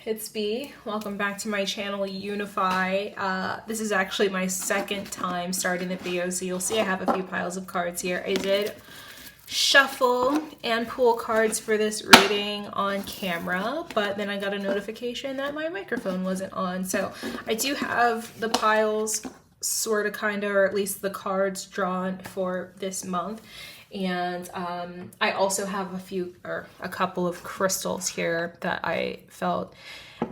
it's B. Welcome back to my channel, Unify. This is actually my second time starting the video, so you'll see I have a few piles of cards here. I did shuffle and pull cards for this reading on camera, but then I got a notification that my microphone wasn't on. So I do have the piles sort of kind of, or at least the cards drawn for this month. And I also have a couple of crystals here that I felt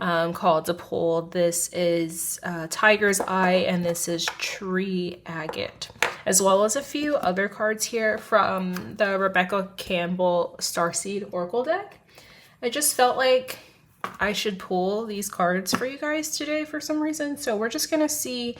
called to pull. This is Tiger's Eye, and this is Tree Agate, as well as a few other cards here from the Rebecca Campbell Starseed Oracle deck. I just felt like I should pull these cards for you guys today for some reason. So we're just gonna see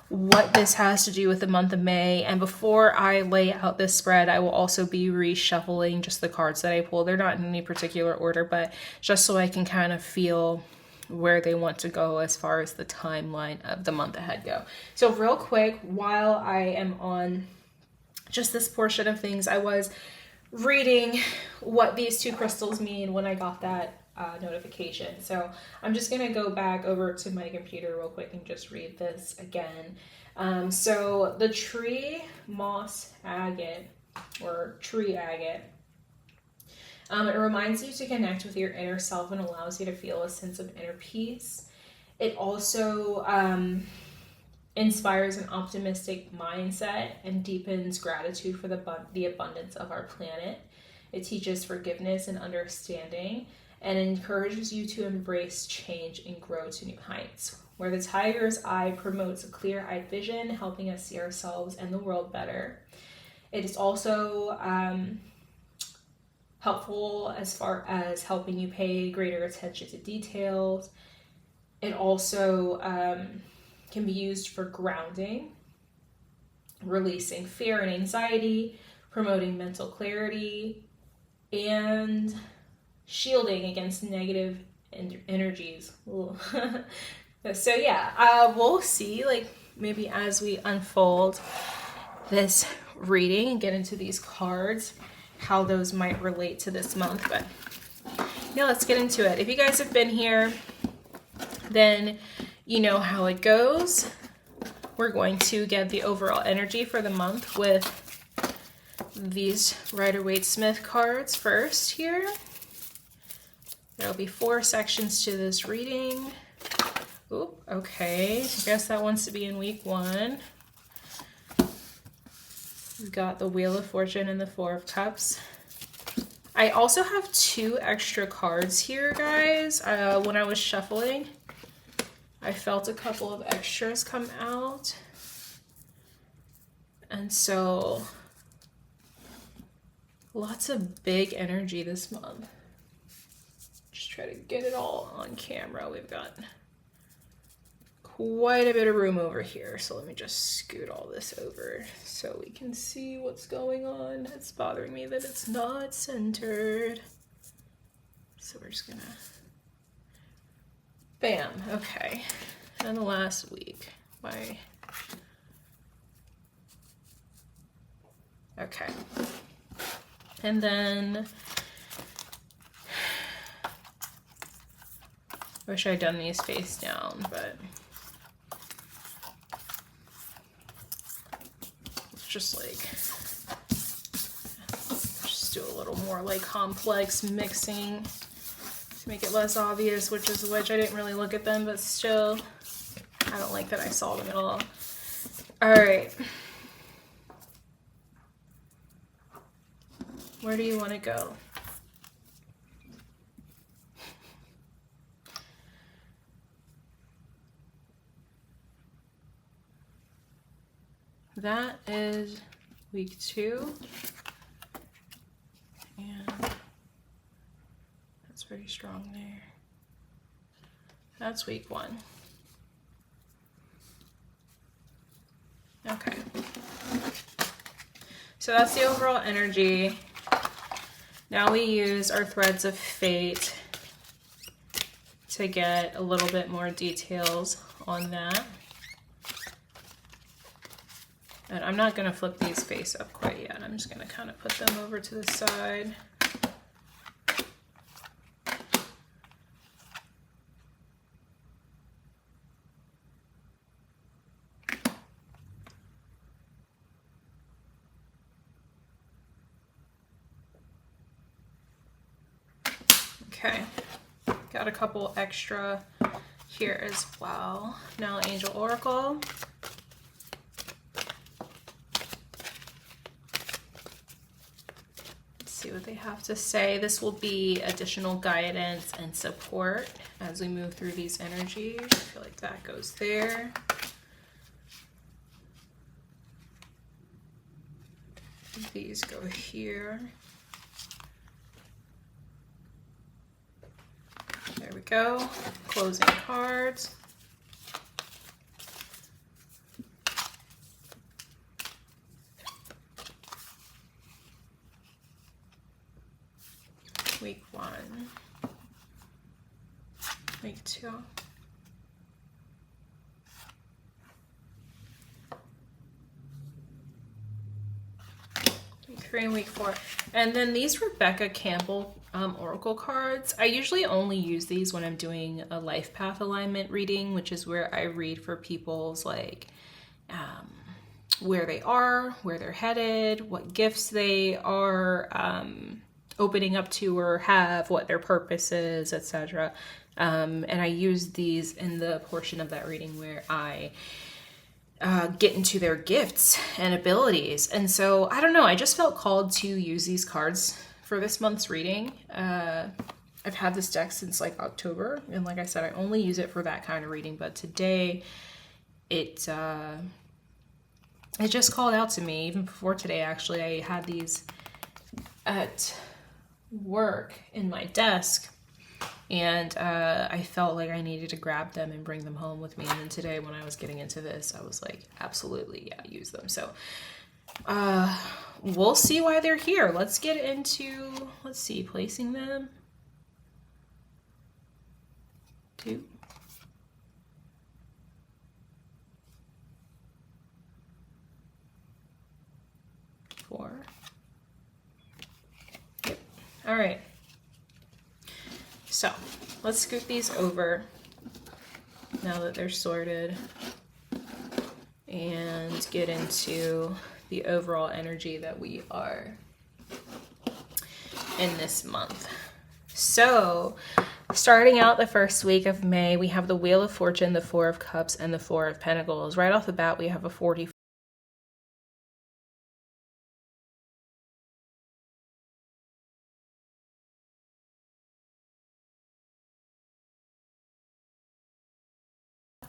what this has to do with the month of May. And before I lay out this spread, I will also be reshuffling just the cards that I pulled. They're not in any particular order, but just so I can kind of feel where they want to go as far as the timeline of the month ahead go. So real quick, while I am on just this portion of things, I was reading what these two crystals mean when I got that notification. So I'm just going to go back over to my computer real quick and just read this again. So the tree moss agate, or tree agate, it reminds you to connect with your inner self and allows you to feel a sense of inner peace. It also inspires an optimistic mindset and deepens gratitude for the abundance of our planet. It teaches forgiveness and understanding, and encourages you to embrace change and grow to new heights. Where the Tiger's Eye promotes a clear-eyed vision, helping us see ourselves and the world better. It is also helpful as far as helping you pay greater attention to details. It also can be used for grounding, releasing fear and anxiety, promoting mental clarity, and shielding against negative energies. So yeah, we'll see, like, maybe as we unfold this reading and get into these cards, how those might relate to this month. But yeah, let's get into it. If you guys have been here, then you know how it goes. We're going to get the overall energy for the month with these Rider-Waite-Smith cards first here. There'll be 4 sections to this reading. Ooh, okay. I guess that wants to be in week 1. We've got the Wheel of Fortune and the 4 of Cups. I also have 2 extra cards here, guys. When I was shuffling, I felt a couple of extras come out. And so, lots of big energy this month. Just try to get it all on camera. We've got quite a bit of room over here. So let me just scoot all this over so we can see what's going on. It's bothering me that it's not centered. So we're just gonna, bam, okay. And the last week, okay. And then, wish I'd done these face down, but it's just like, just do a little more like complex mixing to make it less obvious which is which. I didn't really look at them, but still, I don't like that I saw them at all. All right. Where do you want to go? That is week 2, and that's pretty strong there. That's week 1. Okay. So that's the overall energy. Now we use our threads of fate to get a little bit more details on that. And I'm not going to flip these face up quite yet. I'm just going to kind of put them over to the side. Okay, got a couple extra here as well. Now Angel Oracle. Let's see what they have to say. This will be additional guidance and support as we move through these energies. I feel like that goes there. These go here. There we go. Closing cards. Week 1. Week 2. Week 3 and week 4. And then these Rebecca Campbell Oracle cards. I usually only use these when I'm doing a life path alignment reading, which is where I read for people's like where they are, where they're headed, what gifts they are opening up to or have, what their purpose is, etc. And I use these in the portion of that reading where I get into their gifts and abilities. And so, I don't know, I just felt called to use these cards for this month's reading. I've had this deck since like October, and like I said, I only use it for that kind of reading, but today it just called out to me. Even before today, actually, I had these at work in my desk, and I felt like I needed to grab them and bring them home with me. And then today when I was getting into this, I was like, absolutely, yeah, use them. So we'll see why they're here. Let's get into, let's see, placing them. 2. 4. Yep. All right. So let's scoot these over now that they're sorted and get into the overall energy that we are in this month. So starting out the first week of May, we have the Wheel of Fortune, the 4 of Cups, and the 4 of Pentacles. Right off the bat, we have a 40.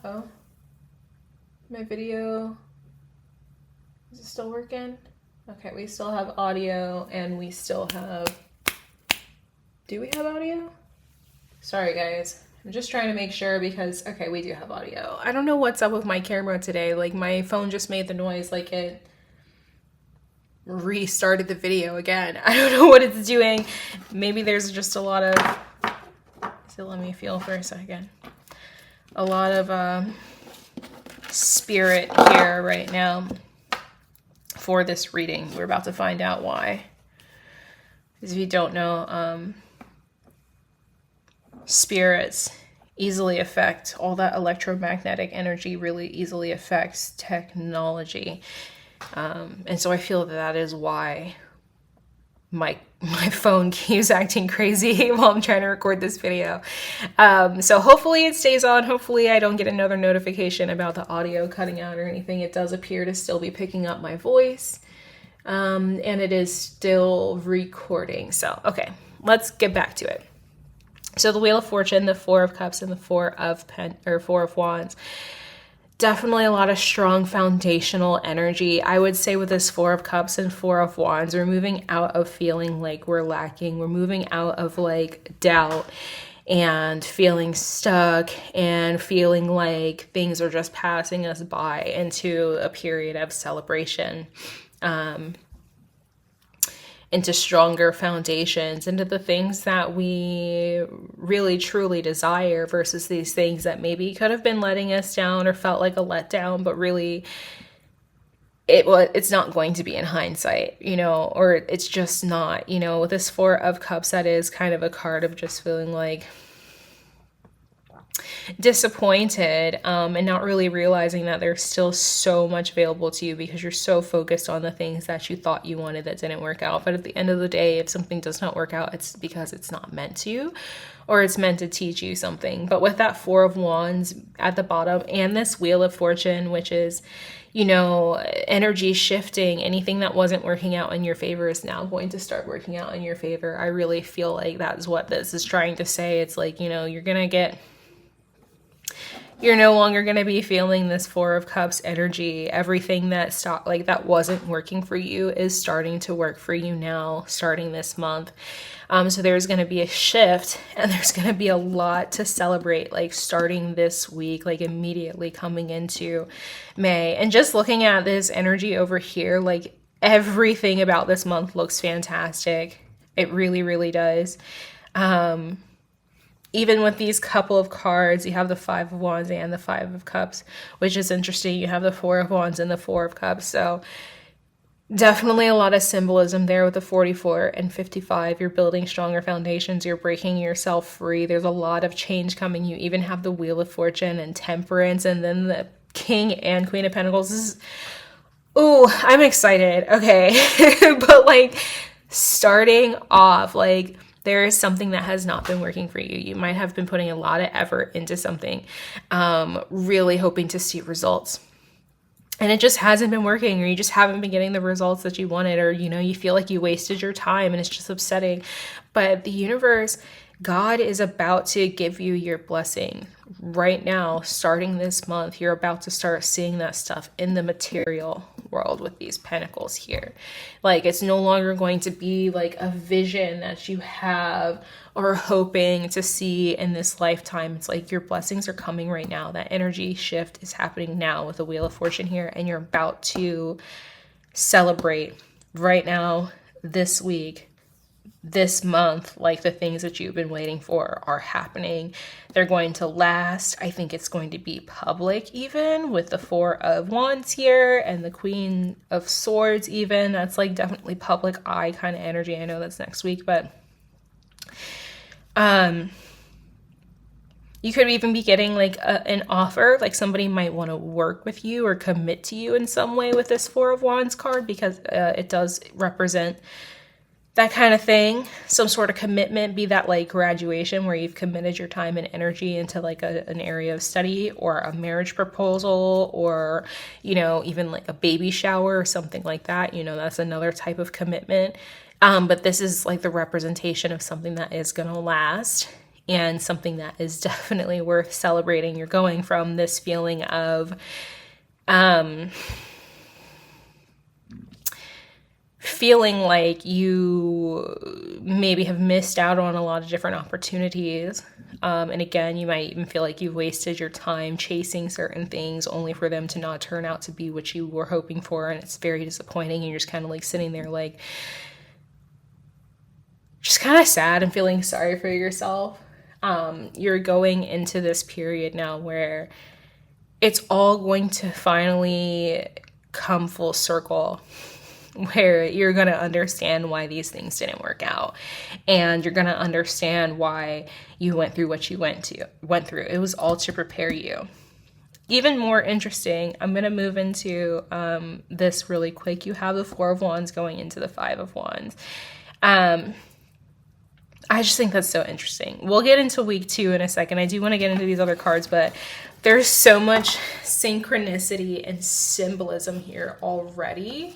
Oh, my video, is it still working? Okay, we still have audio and we still have, do we have audio? Sorry guys, I'm just trying to make sure because, okay, we do have audio. I don't know what's up with my camera today. Like my phone just made the noise like it restarted the video again. I don't know what it's doing. Maybe there's just a lot of, so let me feel for a second. A lot of spirit here right now for this reading. We're about to find out why. Because if you don't know, spirits easily affect, all that electromagnetic energy really easily affects technology. And so I feel that that is why my phone keeps acting crazy while I'm trying to record this video. So hopefully it stays on. Hopefully I don't get another notification about the audio cutting out or anything. It does appear to still be picking up my voice. And it is still recording. So, okay, let's get back to it. So the Wheel of Fortune, the 4 of Cups, and the 4 of Wands. Definitely a lot of strong foundational energy. I would say with this 4 of Cups and 4 of Wands, we're moving out of feeling like we're lacking. We're moving out of like doubt and feeling stuck and feeling like things are just passing us by into a period of celebration, into stronger foundations, into the things that we really truly desire versus these things that maybe could have been letting us down or felt like a letdown, but really it's not going to be in hindsight, you know, or it's just not, you know. With this 4 of Cups, that is kind of a card of just feeling like disappointed, and not really realizing that there's still so much available to you because you're so focused on the things that you thought you wanted that didn't work out. But at the end of the day, if something does not work out, it's because it's not meant to, or it's meant to teach you something. But with that Four of Wands at the bottom and this Wheel of Fortune, which is, you know, energy shifting, anything that wasn't working out in your favor is now going to start working out in your favor. I really feel like that's what this is trying to say. It's like, you know, you're no longer going to be feeling this Four of Cups energy. Everything that stopped, like that wasn't working for you, is starting to work for you now, starting this month. So there's going to be a shift, and there's going to be a lot to celebrate, like starting this week, like immediately coming into May. And just looking at this energy over here, like everything about this month looks fantastic. It really, really does. Even with these couple of cards, you have the Five of Wands and the Five of Cups, which is interesting. You have the Four of Wands and the Four of Cups. So definitely a lot of symbolism there with the 44 and 55. You're building stronger foundations. You're breaking yourself free. There's a lot of change coming. You even have the Wheel of Fortune and Temperance, and then the King and Queen of Pentacles. I'm excited. Okay. But like starting off, like there is something that has not been working for you. You might have been putting a lot of effort into something, really hoping to see results. And it just hasn't been working, or you just haven't been getting the results that you wanted, or, you know, you feel like you wasted your time and it's just upsetting. But the universe, God is about to give you your blessing right now. Starting this month, you're about to start seeing that stuff in the material world with these pentacles here. Like it's no longer going to be like a vision that you have or hoping to see in this lifetime. It's like your blessings are coming right now. That energy shift is happening now with the Wheel of Fortune here, and you're about to celebrate right now, this week, this month. Like the things that you've been waiting for are happening. They're going to last. I think it's going to be public, even with the Four of Wands here and the Queen of Swords. Even that's like definitely public eye kind of energy. I know that's next week, but you could even be getting like an offer, like somebody might want to work with you or commit to you in some way with this Four of Wands card, because it does represent that kind of thing, some sort of commitment, be that like graduation where you've committed your time and energy into like an area of study, or a marriage proposal, or, you know, even like a baby shower or something like that. You know, that's another type of commitment. But this is like the representation of something that is going to last and something that is definitely worth celebrating. You're going from this feeling of, feeling like you maybe have missed out on a lot of different opportunities. And again, you might even feel like you've wasted your time chasing certain things only for them to not turn out to be what you were hoping for. And it's very disappointing. And you're just kind of like sitting there like, just kind of sad and feeling sorry for yourself. You're going into this period now where it's all going to finally come full circle, where you're going to understand why these things didn't work out, and you're going to understand why you went through what you went through. It was all to prepare you. Even more interesting, I'm going to move into this really quick. You have the Four of Wands going into the Five of Wands. I just think that's so interesting. We'll get into week 2 in a second. I do want to get into these other cards, but there's so much synchronicity and symbolism here already.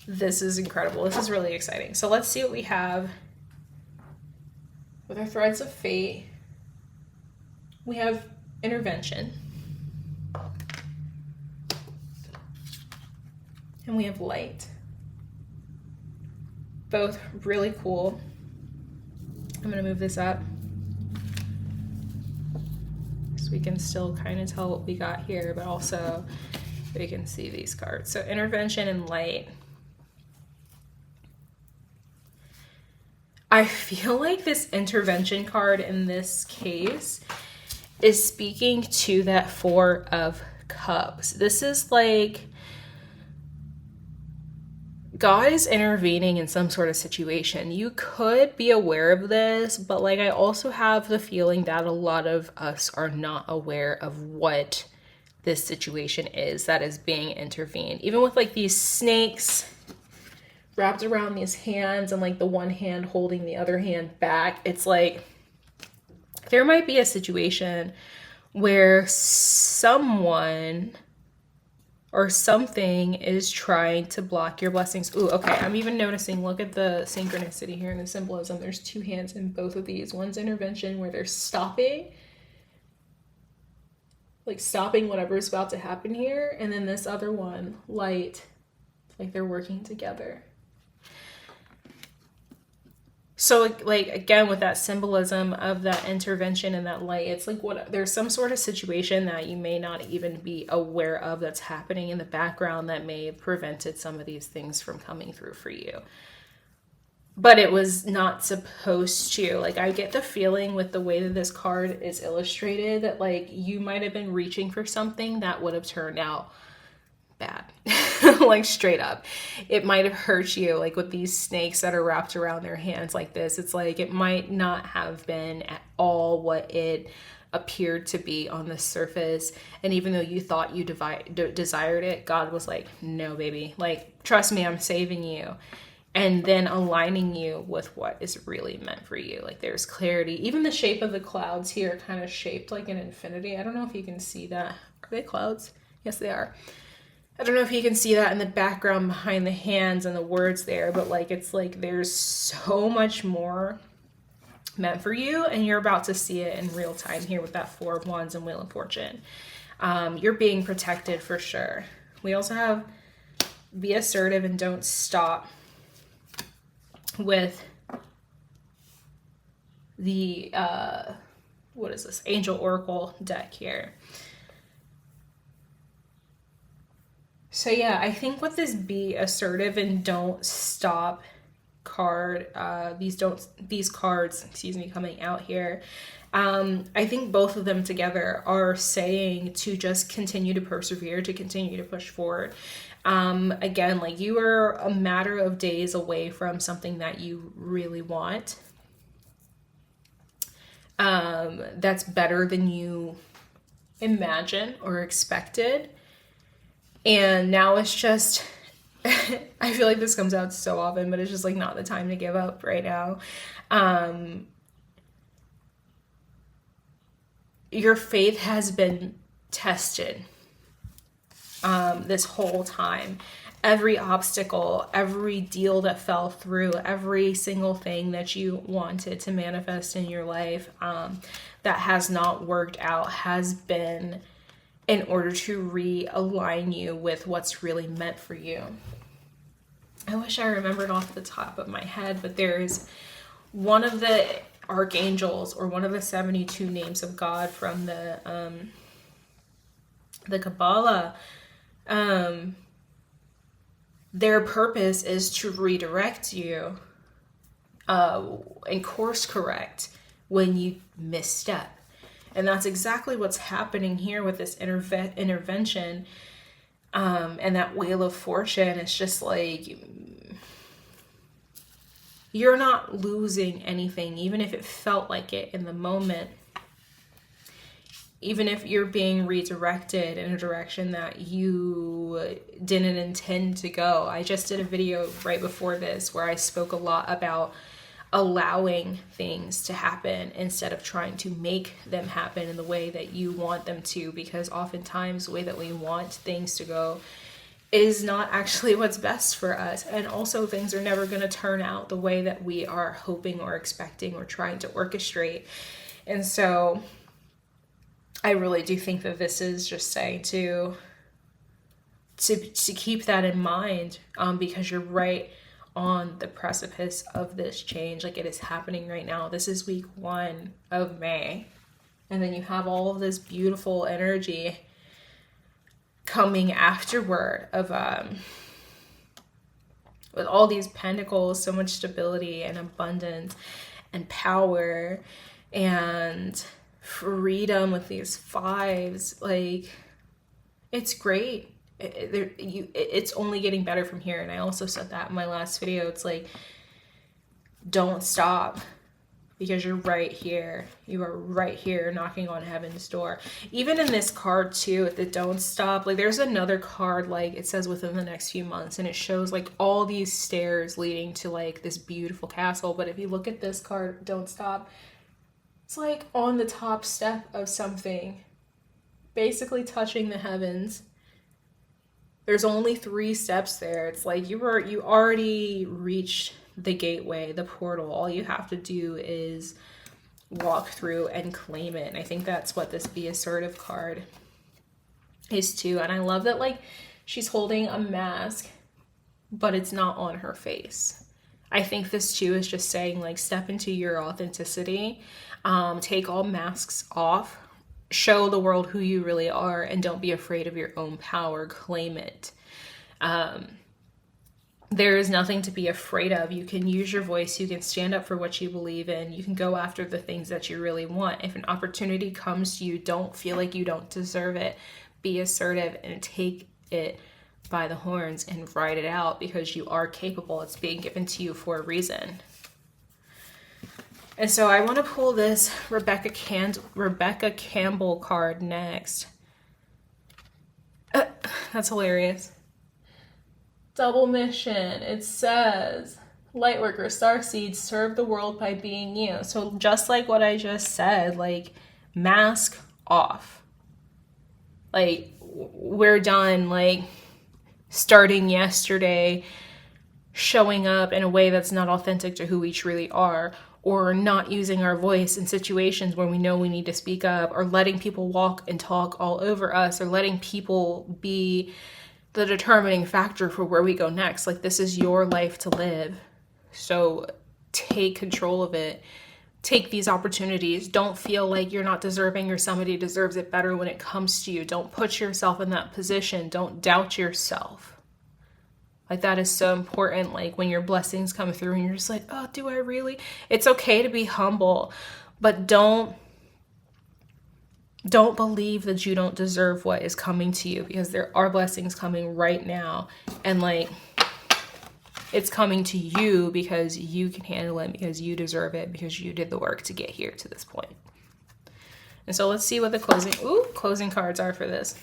This is incredible. This is really exciting. So let's see what we have with our threads of fate. We have intervention. And we have light. Both really cool. I'm going to move this up so we can still kind of tell what we got here, but also we can see these cards. So intervention and light. I feel like this intervention card in this case is speaking to that Four of Cups. This is like God is intervening in some sort of situation. You could be aware of this, but like I also have the feeling that a lot of us are not aware of what this situation is that is being intervened. Even with like these snakes wrapped around these hands and like the one hand holding the other hand back, it's like there might be a situation where someone or something is trying to block your blessings. Ooh, okay, I'm even noticing, look at the synchronicity here and the symbolism. There's two hands in both of these. One's intervention where they're stopping, like stopping whatever's about to happen here. And then this other one, light, like they're working together. So like, again, with that symbolism of that intervention and that light, it's like there's some sort of situation that you may not even be aware of that's happening in the background that may have prevented some of these things from coming through for you. But it was not supposed to. Like, I get the feeling with the way that this card is illustrated that like you might have been reaching for something that would have turned out bad. Like straight up, it might have hurt you, like with these snakes that are wrapped around their hands like this. It's like it might not have been at all what it appeared to be on the surface. And even though you thought you desired it, God was like, no, baby, like trust me, I'm saving you. And then aligning you with what is really meant for you. Like there's clarity. Even the shape of the clouds here kind of shaped like an infinity. I don't know if you can see that. Are they clouds? Yes, they are. I don't know if you can see that in the background behind the hands and the words there, but like it's like there's so much more meant for you, and you're about to see it in real time here with that Four of Wands and Wheel of Fortune. You're being protected for sure. We also have be assertive and don't stop with the what is this? Angel Oracle deck here. So yeah, I think with this be assertive and don't stop card, these cards, excuse me, coming out here, I think both of them together are saying to just continue to persevere, to continue to push forward. Again, like you are a matter of days away from something that you really want. That's better than you imagine or expected. And now it's just, I feel like this comes out so often, but it's just like not the time to give up right now. Your faith has been tested this whole time. Every obstacle, every deal that fell through, every single thing that you wanted to manifest in your life that has not worked out has been in order to realign you with what's really meant for you. I wish I remembered off the top of my head, but there's one of the archangels or one of the 72 names of God from the Kabbalah. Their purpose is to redirect you and course correct when you misstep. And that's exactly what's happening here with this intervention and that Wheel of Fortune. It's just like you're not losing anything, even if it felt like it in the moment. Even if you're being redirected in a direction that you didn't intend to go. I just did a video right before this where I spoke a lot about allowing things to happen instead of trying to make them happen in the way that you want them to, because oftentimes the way that we want things to go is not actually what's best for us. And also things are never going to turn out the way that we are hoping or expecting or trying to orchestrate. And so I really do think that this is just saying to keep that in mind, because you're right on the precipice of this change. Like it is happening right now. This is week 1 of May. And then you have all of this beautiful energy coming afterward of with all these pentacles, so much stability and abundance and power and freedom with these 5s. Like it's great. it's only getting better from here. And I also said that in my last video. It's like, don't stop, because you're right here. You are right here knocking on heaven's door. Even in this card too, the don't stop, like there's another card, like it says within the next few months, and it shows like all these stairs leading to like this beautiful castle. But if you look at this card, don't stop, it's like on the top step of something, basically touching the heavens. There's only 3 steps there. It's like you already reached the gateway, the portal. All you have to do is walk through and claim it. And I think that's what this Be Assertive card is too. And I love that like she's holding a mask, but it's not on her face. I think this too is just saying like, step into your authenticity, take all masks off, show the world who you really are, and don't be afraid of your own power. Claim it. There is nothing to be afraid of. You can use your voice. You can stand up for what you believe in. You can go after the things that you really want. If an opportunity comes to you, don't feel like you don't deserve it. Be assertive and take it by the horns and ride it out, because you are capable. It's being given to you for a reason. And so I want to pull this Rebecca Campbell card next. That's hilarious. Double mission. It says, Lightworker, starseeds, serve the world by being you. So just like what I just said, like, mask off. Like, we're done, like, starting yesterday, showing up in a way that's not authentic to who we truly are, or not using our voice in situations where we know we need to speak up, or letting people walk and talk all over us, or letting people be the determining factor for where we go next. Like, this is your life to live. So take control of it. Take these opportunities. Don't feel like you're not deserving or somebody deserves it better when it comes to you. Don't put yourself in that position. Don't doubt yourself. Like, that is so important. Like, when your blessings come through and you're just like, oh, do I really? It's okay to be humble, but don't believe that you don't deserve what is coming to you, because there are blessings coming right now. And like, it's coming to you because you can handle it, because you deserve it, because you did the work to get here to this point. And so let's see what the closing cards are for this.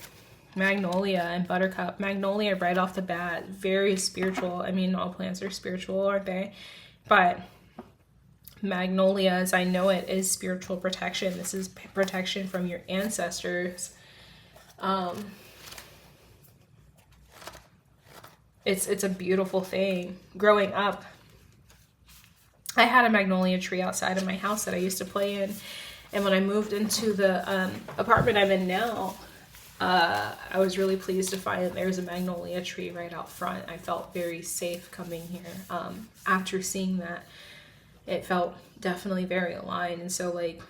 Magnolia and Buttercup. Magnolia right off the bat, very spiritual. I mean, all plants are spiritual, aren't they? But Magnolia, as I know it, is spiritual protection. This is protection from your ancestors. It's a beautiful thing. Growing up, I had a magnolia tree outside of my house that I used to play in. And when I moved into the apartment I'm in now, I was really pleased to find that there's a magnolia tree right out front. I felt very safe coming here. After seeing that, it felt definitely very aligned. And so, like,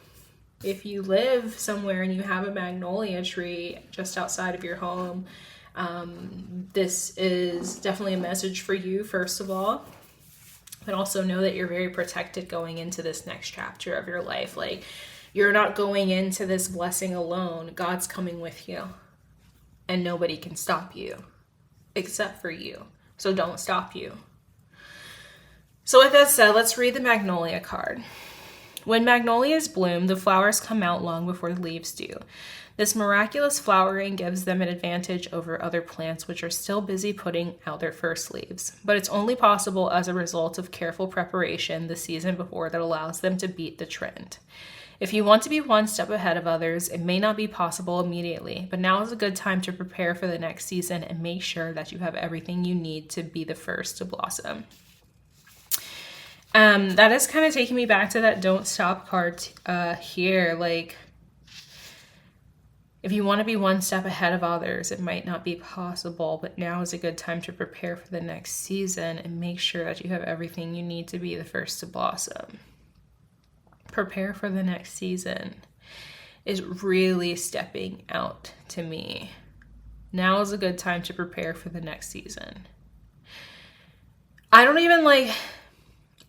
if you live somewhere and you have a magnolia tree just outside of your home, this is definitely a message for you, first of all. But also know that you're very protected going into this next chapter of your life. Like, you're not going into this blessing alone. God's coming with you. And nobody can stop you except for you. So don't stop you. So with that said, let's read the Magnolia card. When magnolias bloom, the flowers come out long before the leaves do. This miraculous flowering gives them an advantage over other plants which are still busy putting out their first leaves. But it's only possible as a result of careful preparation the season before that allows them to beat the trend. If you want to be one step ahead of others, it may not be possible immediately, but now is a good time to prepare for the next season and make sure that you have everything you need to be the first to blossom. That is kind of taking me back to that don't stop card here. Like, if you want to be one step ahead of others, it might not be possible, but now is a good time to prepare for the next season and make sure that you have everything you need to be the first to blossom. Prepare for the next season is really stepping out to me. Now is a good time to prepare for the next season. I don't even like,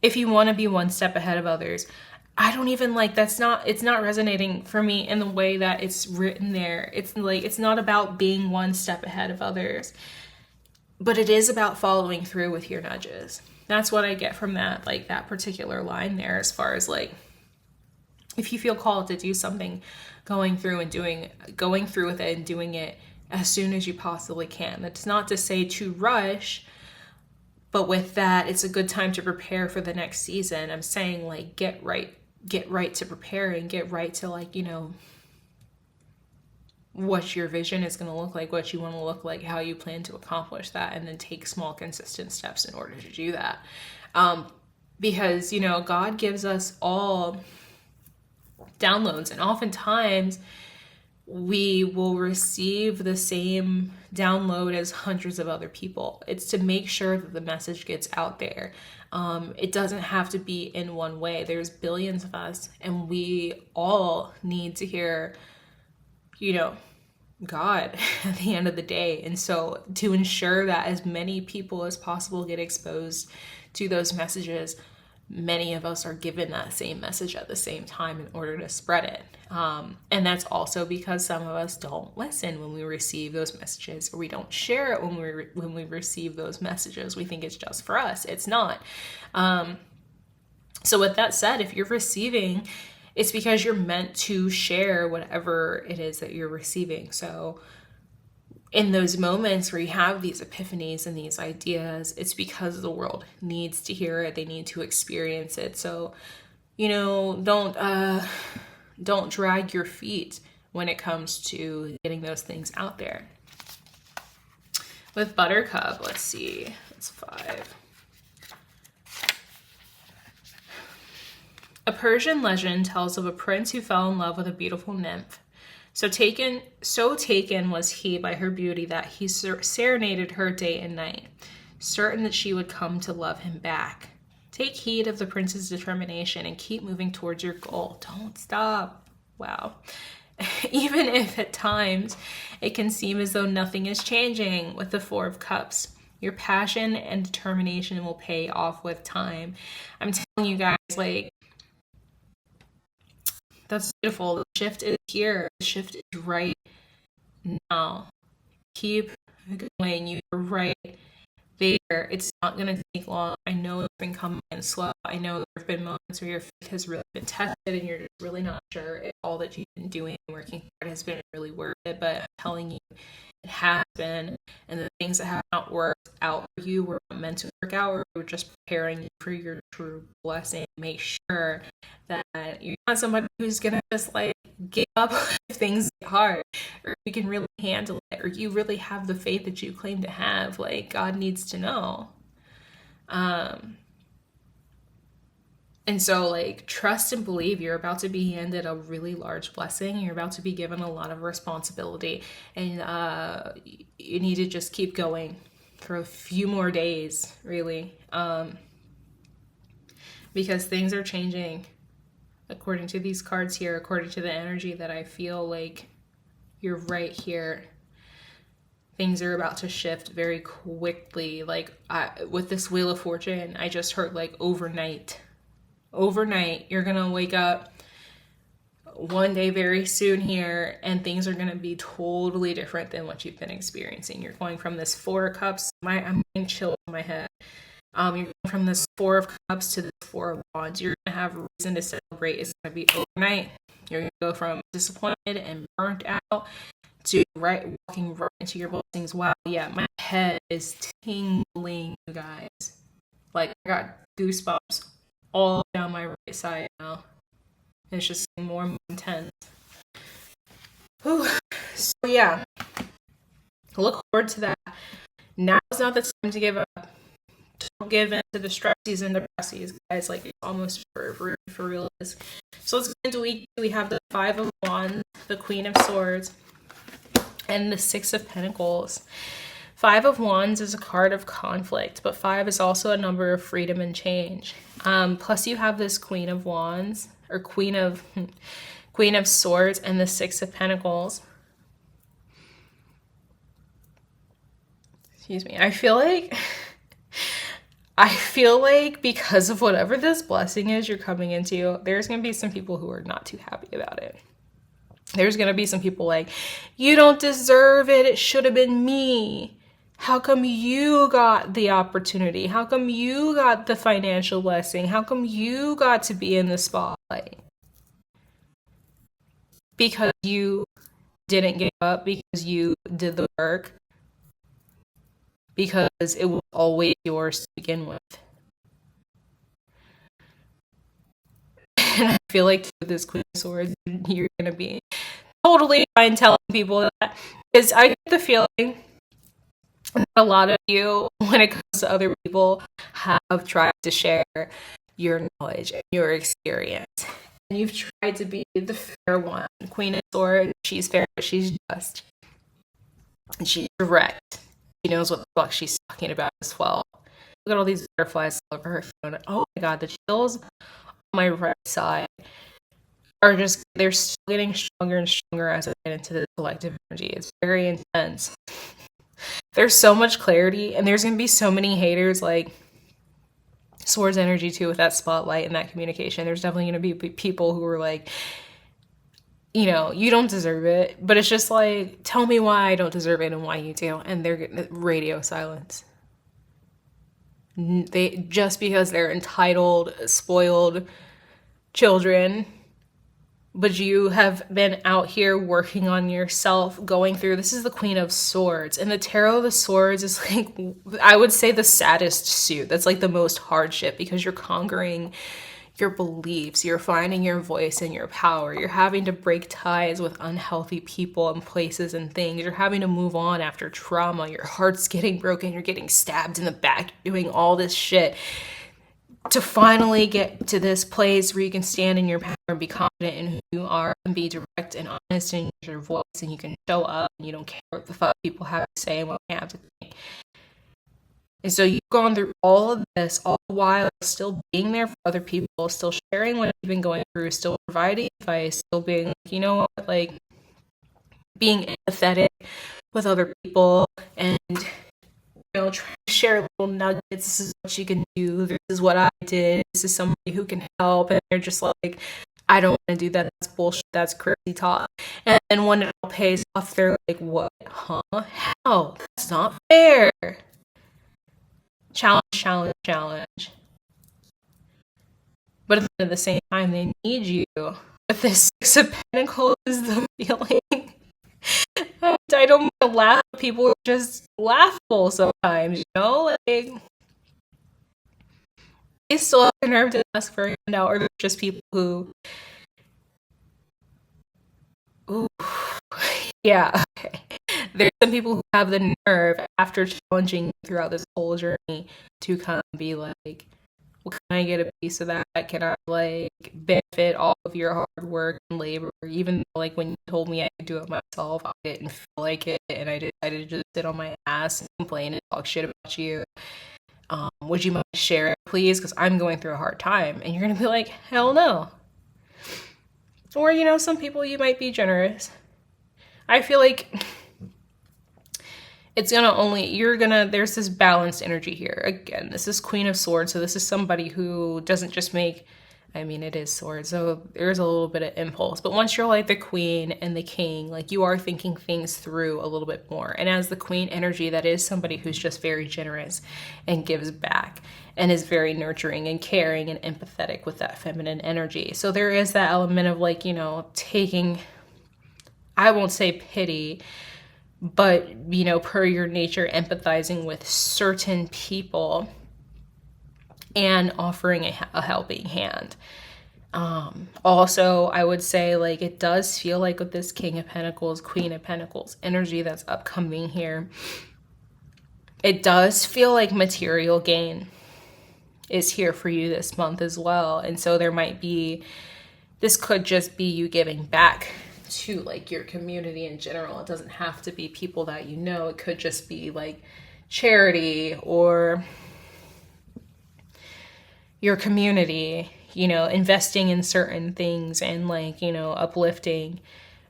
if you want to be one step ahead of others, I don't even like, it's not resonating for me in the way that it's written there. It's like, it's not about being one step ahead of others, but it is about following through with your nudges. That's what I get from that, like that particular line there, as far as like, if you feel called to do something, going through with it and doing it as soon as you possibly can. That's not to say to rush, but with that, it's a good time to prepare for the next season. I'm saying like, get right to preparing, get right to like, you know, what your vision is going to look like, what you want to look like, how you plan to accomplish that, and then take small, consistent steps in order to do that. Because, you know, God gives us all downloads, and oftentimes we will receive the same download as hundreds of other people. It's to make sure that the message gets out there. It doesn't have to be in one way. There's billions of us, and we all need to hear, you know, God at the end of the day. And so to ensure that as many people as possible get exposed to those messages, many of us are given that same message at the same time in order to spread it. And that's also because some of us don't listen when we receive those messages, or we don't share it when we receive those messages. We think it's just for us. It's not. So with that said, if you're receiving, it's because you're meant to share whatever it is that you're receiving. So in those moments where you have these epiphanies and these ideas, it's because the world needs to hear it. They need to experience it. So, you know, don't drag your feet when it comes to getting those things out there. With Buttercup, let's see, it's 5. A Persian legend tells of a prince who fell in love with a beautiful nymph. So taken was he by her beauty that he serenaded her day and night, certain that she would come to love him back. Take heed of the prince's determination and keep moving towards your goal. Don't stop. Wow. Even if at times it can seem as though nothing is changing. With the 4 of Cups, your passion and determination will pay off with time. I'm telling you guys, like, that's beautiful. The shift is here. The shift is right now. Keep going. You're right there. It's not going to take long. I know it's been coming in slow. I know there have been moments where your faith has really been tested and you're just really not sure if all that you've been doing and working hard has been really worth it. But I'm telling you, it has been. And the things that have not worked out for you were not meant to work out, or we're just preparing you for your true blessing. Make sure that you're not somebody who's going to just like give up if things get hard, or you can really handle it, or you really have the faith that you claim to have. Like, God needs to know. And so, like, trust and believe you're about to be handed a really large blessing. You're about to be given a lot of responsibility, and you need to just keep going for a few more days, really, because things are changing according to these cards here, according to the energy that I feel. Like, you're right here. Things are about to shift very quickly. Like, with this Wheel of Fortune, I just heard like overnight, you're gonna wake up one day very soon here, and things are gonna be totally different than what you've been experiencing. You're going from this 4 of Cups. I'm getting chills in my head. You're going from this 4 of Cups to this 4 of Wands. You're gonna have reason to celebrate. It's gonna be overnight. You're gonna go from disappointed and burnt out to walking right into your blessings. Wow, yeah, my head is tingling, you guys. Like, I got goosebumps all down my right side now. It's just more intense. Whew. So yeah, look forward to that. Now is not the time to give up. Don't give in to the stresses and depressies, guys. Like, it's almost for real. So let's go into week 2. We have the 5 of Wands, the Queen of Swords, and the 6 of Pentacles. 5 of Wands is a card of conflict, but 5 is also a number of freedom and change. Plus you have this Queen of Wands, or Queen of Swords, and the 6 of Pentacles. Excuse me. I feel like I feel like because of whatever this blessing is you're coming into, there's going to be some people who are not too happy about it. There's going to be some people like, you don't deserve it. It should have been me. How come you got the opportunity? How come you got the financial blessing? How come you got to be in the spotlight? Because you didn't give up, because you did the work, because it was always yours to begin with. And I feel like with this Queen of Swords, you're going to be totally fine telling people that. Because I get the feeling that a lot of you, when it comes to other people, have tried to share your knowledge and your experience. And you've tried to be the fair one. Queen of Swords, she's fair, but she's just. And she's direct. She knows what the fuck she's talking about as well. Look at all these butterflies all over her phone. Oh my god, the chills on my right side are just, they're still getting stronger and stronger as I get into the collective energy. It's very intense. There's so much clarity, and there's going to be so many haters, like Swords energy too, with that spotlight and that communication. There's definitely going to be people who are like, you know, you don't deserve it, but it's just like, tell me why I don't deserve it and why you do. And they're getting radio silence. They, just because they're entitled, spoiled children, but you have been out here working on yourself, going through, this is the Queen of Swords, and the Tarot of the Swords is like, I would say the saddest suit. That's like the most hardship, because you're conquering your beliefs, you're finding your voice and your power, you're having to break ties with unhealthy people and places and things, you're having to move on after trauma, your heart's getting broken, you're getting stabbed in the back, doing all this shit to finally get to this place where you can stand in your power and be confident in who you are and be direct and honest and use your voice, and you can show up and you don't care what the fuck people have to say and what they have to think. And so you've gone through all of this, all the while still being there for other people, still sharing what you've been going through, still providing advice, still being, you know what, like being empathetic with other people, and you know, trying to share little nuggets. This is what you can do. This is what I did. This is somebody who can help. And they're just like, I don't want to do that. That's bullshit. That's crazy talk. And then when it all pays off, they're like, what? Huh? How? That's not fair. Challenge, challenge, challenge. But at the same time, they need you. But this Six of Pentacles is the feeling. I don't want to laugh. People are just laughable sometimes, you know? Like, they still have the nerve to ask for a handout, or they're just people who... Ooh. Yeah, okay. There's some people who have the nerve, after challenging throughout this whole journey, to kind of be like, well, can I get a piece of that? Can I, like, benefit all of your hard work and labor? Even though, like, when you told me I could do it myself, I didn't feel like it, and I decided to just sit on my ass and complain and talk shit about you. Would you mind sharing, please? Because I'm going through a hard time. And you're going to be like, hell no. Or, you know, some people you might be generous. I feel like it's gonna only, there's this balanced energy here. Again, this is Queen of Swords, so this is somebody who doesn't just make, I mean, it is swords, so there's a little bit of impulse. But once you're like the queen and the king, like, you are thinking things through a little bit more. And as the queen energy, that is somebody who's just very generous and gives back and is very nurturing and caring and empathetic with that feminine energy. So there is that element of, like, you know, taking, I won't say pity, but, you know, per your nature, empathizing with certain people and offering a helping hand. Also, I would say, like, it does feel like with this King of Pentacles, Queen of Pentacles energy that's upcoming here, it does feel like material gain is here for you this month as well. And so there might be, this could just be you giving back to, like, your community in general. It doesn't have to be people that you know. It could just be like charity or your community, you know, investing in certain things and, like, you know, uplifting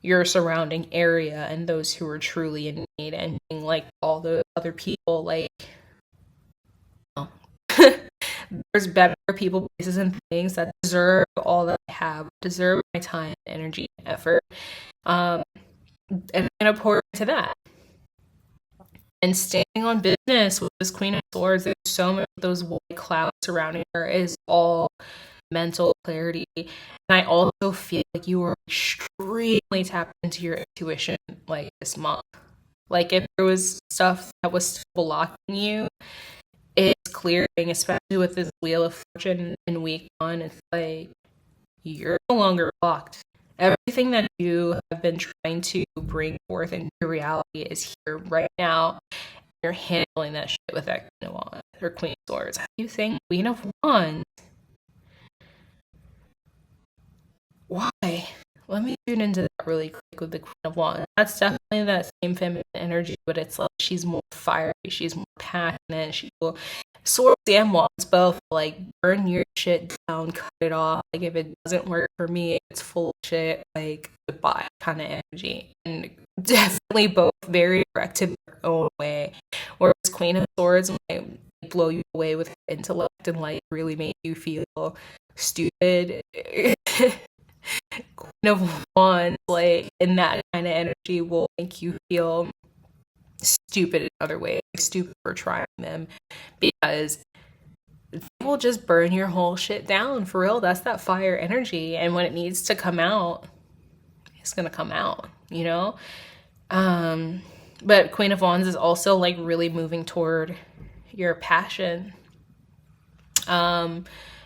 your surrounding area and those who are truly in need, and being like all the other people, like, there's better people, places, and things that deserve all that I have, deserve my time, energy, and effort. And I'm going to pour into that. And staying on business with this Queen of Swords, there's so much of those white clouds surrounding her is all mental clarity. And I also feel like you were extremely tapped into your intuition like this month. Like if there was stuff that was blocking you, it's clearing, especially with this Wheel of Fortune in week 1. It's like you're no longer blocked. Everything that you have been trying to bring forth into reality is here right now. You're handling that shit with that Queen of Wands or Queen of Swords. How do you think Queen of Wands? Why? Let me tune into that really quick with the Queen of Wands. That's definitely that same feminine energy, but it's like she's more fiery, she's more passionate, she will Swords and Wands both like burn your shit down, cut it off. Like if it doesn't work for me, it's full of shit, like goodbye kind of energy. And definitely both very direct in their own way. Whereas Queen of Swords might blow you away with her intellect and like really make you feel stupid. Queen of Wands, like in that kind of energy, will make you feel stupid in other ways, stupid for trying them, because they will just burn your whole shit down for real. That's that fire energy, and when it needs to come out, it's gonna come out, you know. But Queen of Wands is also like really moving toward your passion,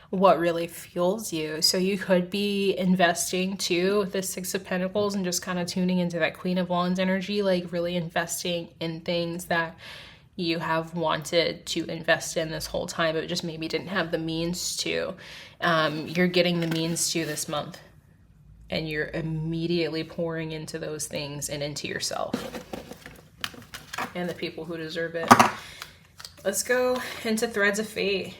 what really fuels you. So you could be investing too with the Six of Pentacles and just kind of tuning into that Queen of Wands energy, like really investing in things that you have wanted to invest in this whole time, but just maybe didn't have the means to. You're getting the means to this month, and you're immediately pouring into those things and into yourself and the people who deserve it. Let's go into Threads of Fate.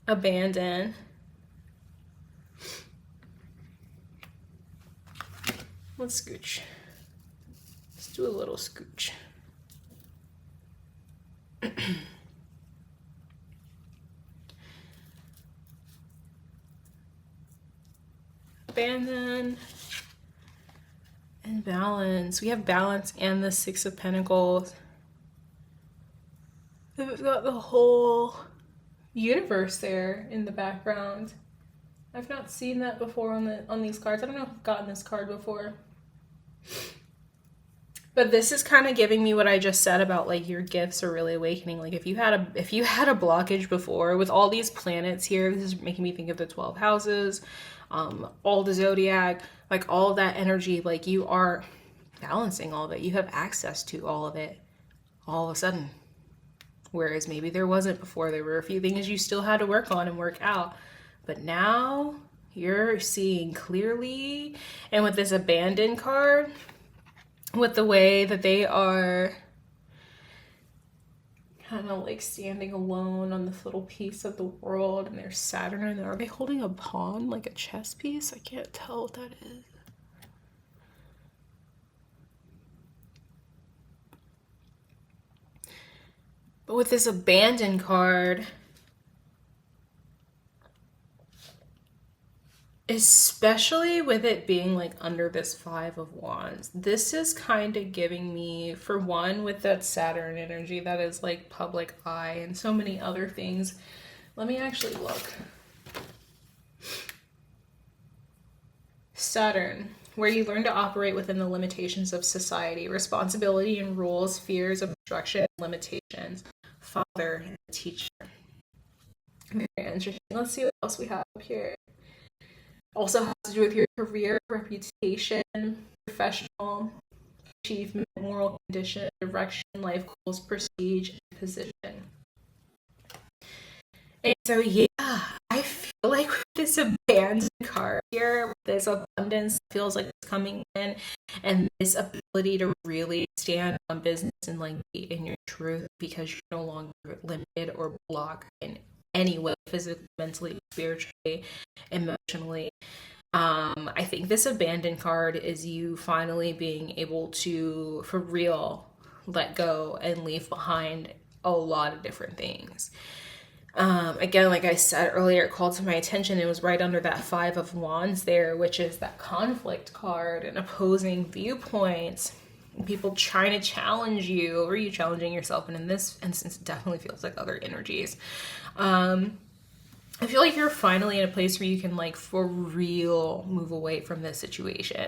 Abandon. Let's scooch. Let's do a little scooch. Abandon and balance. We have balance and the Six of Pentacles. We've got the whole universe there in the background. I've not seen that before on these cards. I don't know if I've gotten this card before. But this is kind of giving me what I just said about like your gifts are really awakening. Like if you had a blockage before with all these planets here, this is making me think of the 12 houses, all the zodiac, like all of that energy, like you are balancing all of it. You have access to all of it all of a sudden. Whereas maybe there wasn't before. There were a few things you still had to work on and work out. But now you're seeing clearly. And with this abandon card, with the way that they are kind of like standing alone on this little piece of the world, and there's Saturn, and are they holding a pawn, like a chess piece? I can't tell what that is. But with this abandon card, especially with it being like under this Five of Wands, this is kind of giving me, for one, with that Saturn energy that is like public eye and so many other things. Let me actually look. Saturn, where you learn to operate within the limitations of society, responsibility and rules, fears, obstruction, limitations. Father and teacher. Very interesting. Let's see what else we have up here. Also has to do with your career, reputation, professional achievement, moral condition, direction, life goals, prestige, and position. And so yeah, I feel like with this abandoned card here, this abundance feels like it's coming in, and this ability to really stand on business and like be in your truth, because you're no longer limited or blocked in any way, physically, mentally, spiritually, emotionally. I think this abandoned card is you finally being able to, for real, let go and leave behind a lot of different things. Again, like I said earlier, it called to my attention. It was right under that Five of Wands there, which is that conflict card and opposing viewpoints. People trying to challenge you, or you challenging yourself. And in this instance, it definitely feels like other energies. I feel like you're finally in a place where you can, like, for real move away from this situation.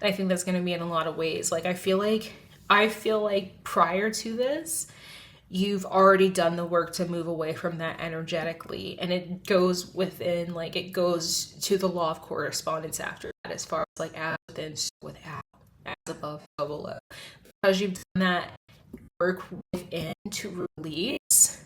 And I think that's going to be in a lot of ways. Like, I feel like prior to this, you've already done the work to move away from that energetically. And it goes within, like, it goes to the law of correspondence after that, as far as like as within, so without, as above, so below. Because you've done that work within to release,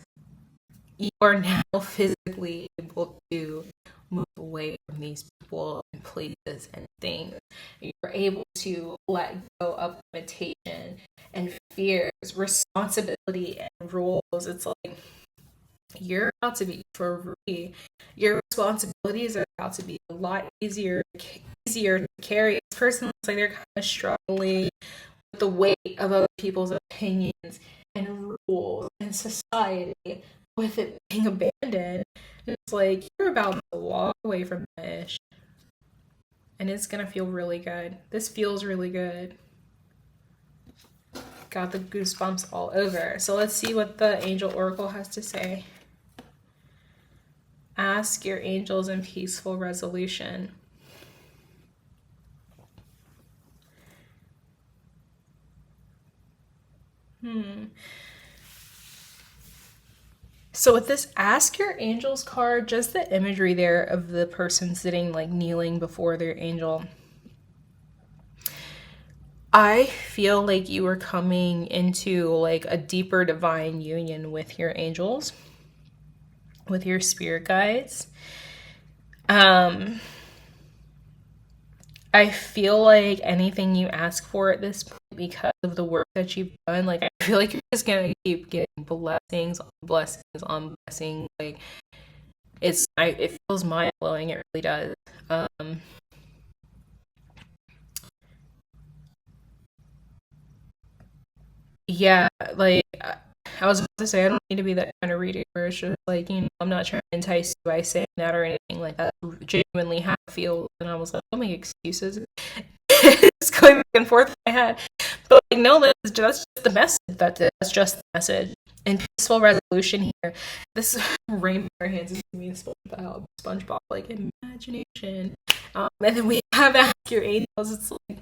you are now physically able to move away from these people and places and things. You're able to let go of limitation and fears, responsibility and rules. It's like you're about to be free. Your responsibilities are about to be a lot easier to carry. This person looks like they're kind of struggling with the weight of other people's opinions and rules and society, with it being abandoned. It's like you're about to walk away from this, and it's gonna feel really good. This feels really good. Got the goosebumps all over. So let's see what the Angel Oracle has to say. Ask your angels in peaceful resolution. So with this Ask Your Angels card, just the imagery there of the person sitting, like, kneeling before their angel, I feel like you are coming into, like, a deeper divine union with your angels, with your spirit guides. I feel like anything you ask for at this point, because of the work that you've done, like, I feel like you're just gonna keep getting blessings on blessings on blessings. Like, it feels mind blowing. It really does. Yeah, like, I was about to say, I don't need to be that kind of reader where it's just like, I'm not trying to entice you by saying that or anything like that. Genuinely how I feel, and I was like, don't make excuses. It's going back and forth in my head. But, like, no, that's just the message. That's just the message. And peaceful resolution here. This rainbow hands is me SpongeBob, like, imagination. And then we have Ask Your Angels. It's like,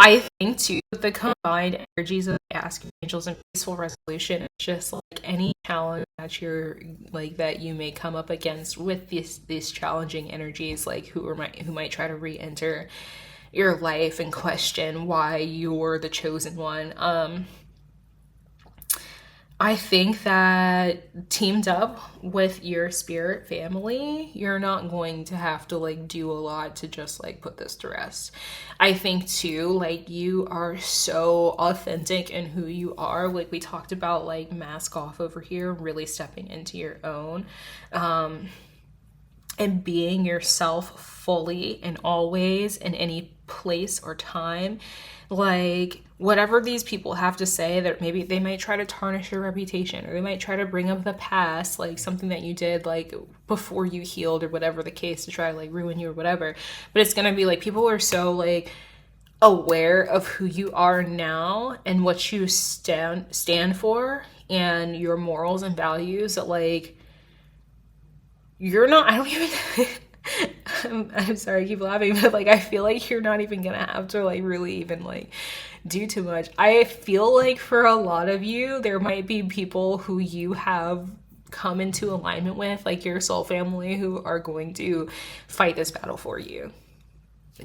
I think too, the combined energies of Ask Your Angels and peaceful resolution, it's just like any challenge that you're, like, that you may come up against with these challenging energies, like who might try to re-enter your life and question why you're the chosen one. I think that teamed up with your spirit family, you're not going to have to, like, do a lot to just, like, put this to rest. I think too, like, you are so authentic in who you are. Like, we talked about, like, mask off over here, really stepping into your own. And being yourself fully and always in any place or time. Like, whatever these people have to say, that maybe they might try to tarnish your reputation, or they might try to bring up the past, like something that you did, like, before you healed, or whatever the case, to try to, like, ruin you or whatever. But it's gonna be like, people are so, like, aware of who you are now and what you stand for and your morals and values, that, like, you're not, I don't even, I'm sorry, I keep laughing, but, like, I feel like you're not even gonna have to, like, really even, like, do too much. I feel like for a lot of you, there might be people who you have come into alignment with, like your soul family, who are going to fight this battle for you.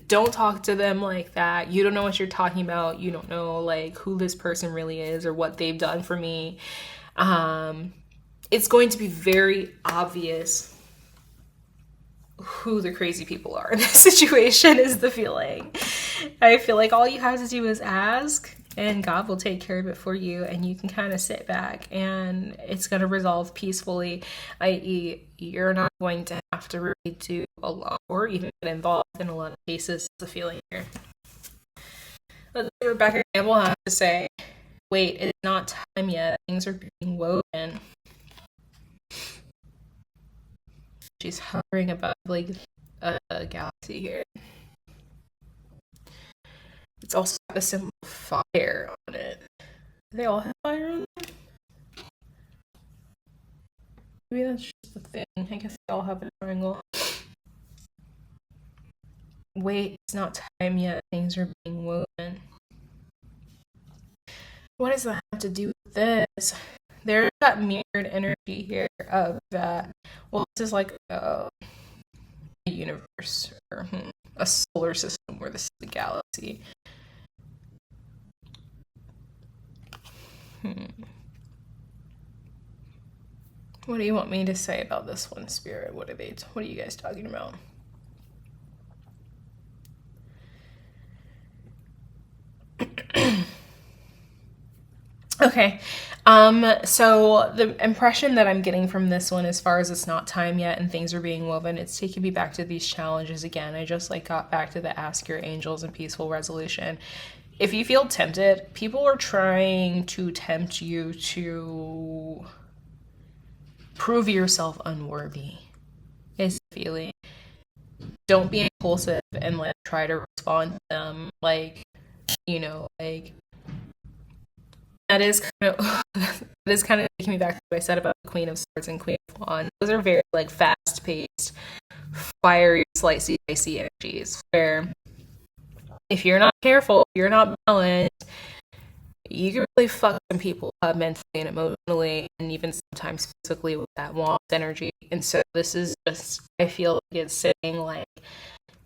Don't talk to them like that. You don't know what you're talking about. You don't know, like, who this person really is or what they've done for me. It's going to be very obvious who the crazy people are in this situation, is the feeling. I feel like all you have to do is ask, and God will take care of it for you, and you can kind of sit back, and it's going to resolve peacefully, i.e. you're not going to have to really do a lot or even get involved in a lot of cases. The feeling here. Let's see what Rebecca Campbell has to say. Wait, it's not time yet. Things are being woven. she's hovering above like a galaxy here. It's also got a symbol of fire on it. Do they all have fire on them? Maybe that's just the thing. I guess they all have a triangle. Wait, it's not time yet. Things are being woven. What does that have to do with this? There's that mirrored energy here of that. Well, this is like a universe or a solar system where this is the galaxy. What do you want me to say about this one, Spirit? What are you guys talking about? Okay, so the impression that I'm getting from this one, as far as it's not time yet and things are being woven, it's taking me back to these challenges again. I just like got back to the ask your angels and peaceful resolution. If you feel tempted, people are trying to tempt you to prove yourself unworthy. Is the feeling. Don't be impulsive and like try to respond to them like, you know, like that is kind of taking me back to what I said about the Queen of Swords and Queen of Wands. Those are very like fast-paced, fiery, slicey, dicey energies where if you're not careful, if you're not balanced, you can really fuck some people up mentally and emotionally and even sometimes physically with that Wands energy. And so this is just, I feel like it's saying like,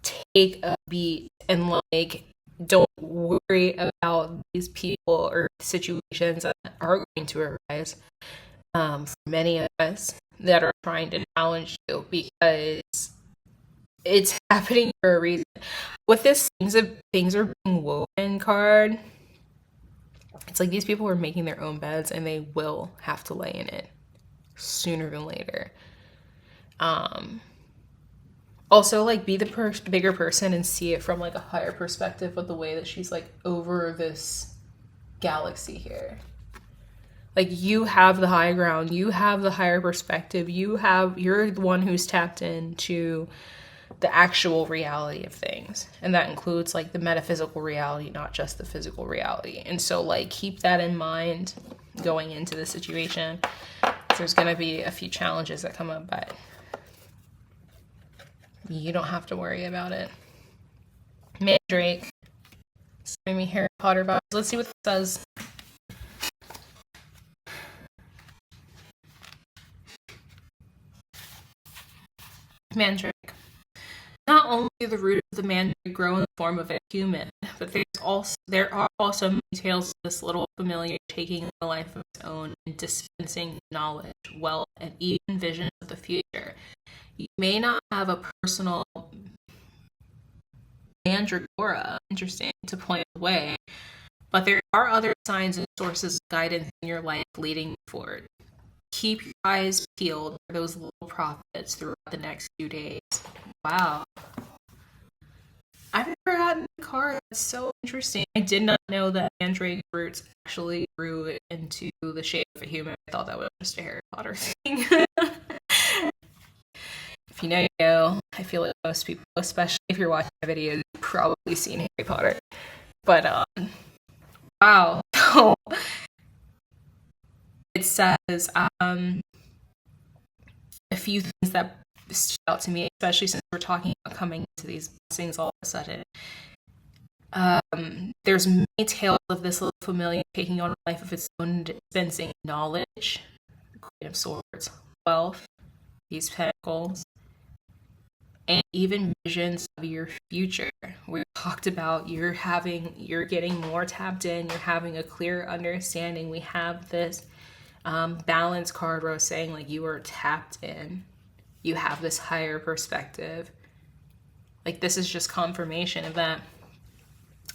take a beat and like, don't worry about these people or situations that are going to arise for many of us that are trying to challenge you, because it's happening for a reason. With this things are being woven card, it's like these people are making their own beds and they will have to lay in it sooner than later. Also, like, be the bigger person and see it from like a higher perspective with the way that she's like over this galaxy here. Like, you have the high ground, you have the higher perspective, you're the one who's tapped into the actual reality of things. And that includes like the metaphysical reality, not just the physical reality. And so like keep that in mind going into the situation. There's going to be a few challenges that come up, but you don't have to worry about it. Mandrake. Sending me Harry Potter vibes. Let's see what this says. Mandrake. Not only do the roots of the mandrake grow in the form of a human, but there are also many tales of this little familiar taking a life of its own and dispensing knowledge, wealth, and even visions of the future. You may not have a personal mandragora, interesting, to point the way, but there are other signs and sources of guidance in your life leading you forward. Keep your eyes peeled for those little prophets throughout the next few days. Wow. I've never gotten a card. That's so interesting. I did not know that mandrake roots actually grew into the shape of a human. I thought that was just a Harry Potter thing. If you know, you know. I feel like most people, especially if you're watching my videos, you've probably seen Harry Potter. But, wow. It says a few things that stood out to me, especially since we're talking about coming into these blessings all of a sudden. There's many tales of this little familiar taking on a life of its own, dispensing knowledge, the Queen of Swords, wealth, these pentacles, and even visions of your future. We talked about you're getting more tapped in, you're having a clear understanding. We have this balance card where I was saying like you are tapped in. You have this higher perspective. Like this is just confirmation of that.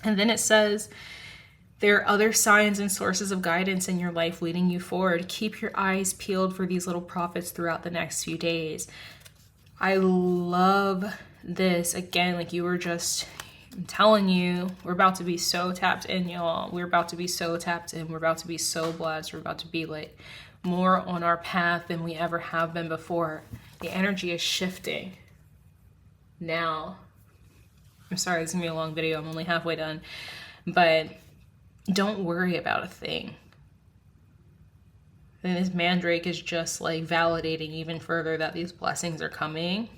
And then it says, there are other signs and sources of guidance in your life leading you forward. Keep your eyes peeled for these little prophets throughout the next few days. I love this. Again, like you were just, I'm telling you, we're about to be so tapped in, y'all. We're about to be so tapped in. We're about to be so blessed. We're about to be like more on our path than we ever have been before. The energy is shifting now. I'm sorry, it's gonna be a long video. I'm only halfway done. But don't worry about a thing. And this mandrake is just like validating even further that these blessings are coming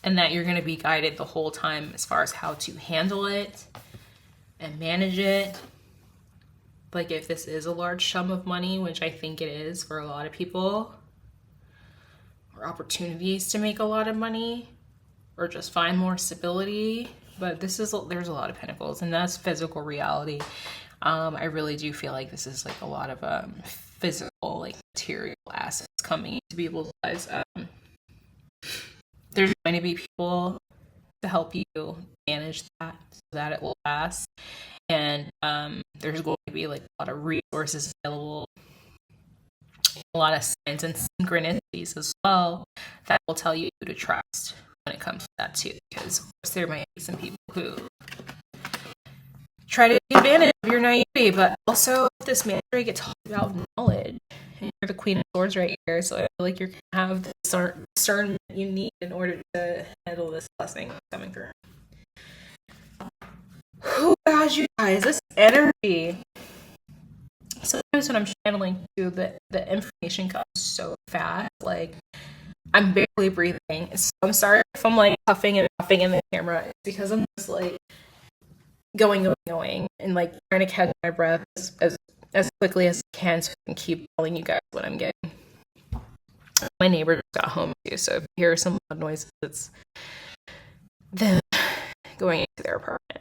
and that you're going to be guided the whole time as far as how to handle it and manage it. Like if this is a large sum of money, which I think it is for a lot of people, or opportunities to make a lot of money or just find more stability. But there's a lot of pentacles, and that's physical reality. I really do feel like this is like a lot of physical, like material assets coming into people's lives. There's going to be people to help you manage that so that it will last. And there's going to be like a lot of resources available, a lot of signs and synchronicities as well that will tell you who to trust when it comes to that too. Because of course there might be some people who try to take advantage of your naivety, but also this mandrake, it talks about knowledge. And you're the Queen of Swords right here, so I feel like you're going to have the discernment you need in order to handle this blessing coming through. Oh gosh, you guys, this energy. Sometimes when I'm channeling too, the information comes so fast, like I'm barely breathing. So I'm sorry if I'm like puffing and puffing in the camera. It's because I'm just like going, and like trying to catch my breath as quickly as I can so I can keep telling you guys what I'm getting. My neighbor just got home too, so if you hear some loud noises, it's them going into their apartment.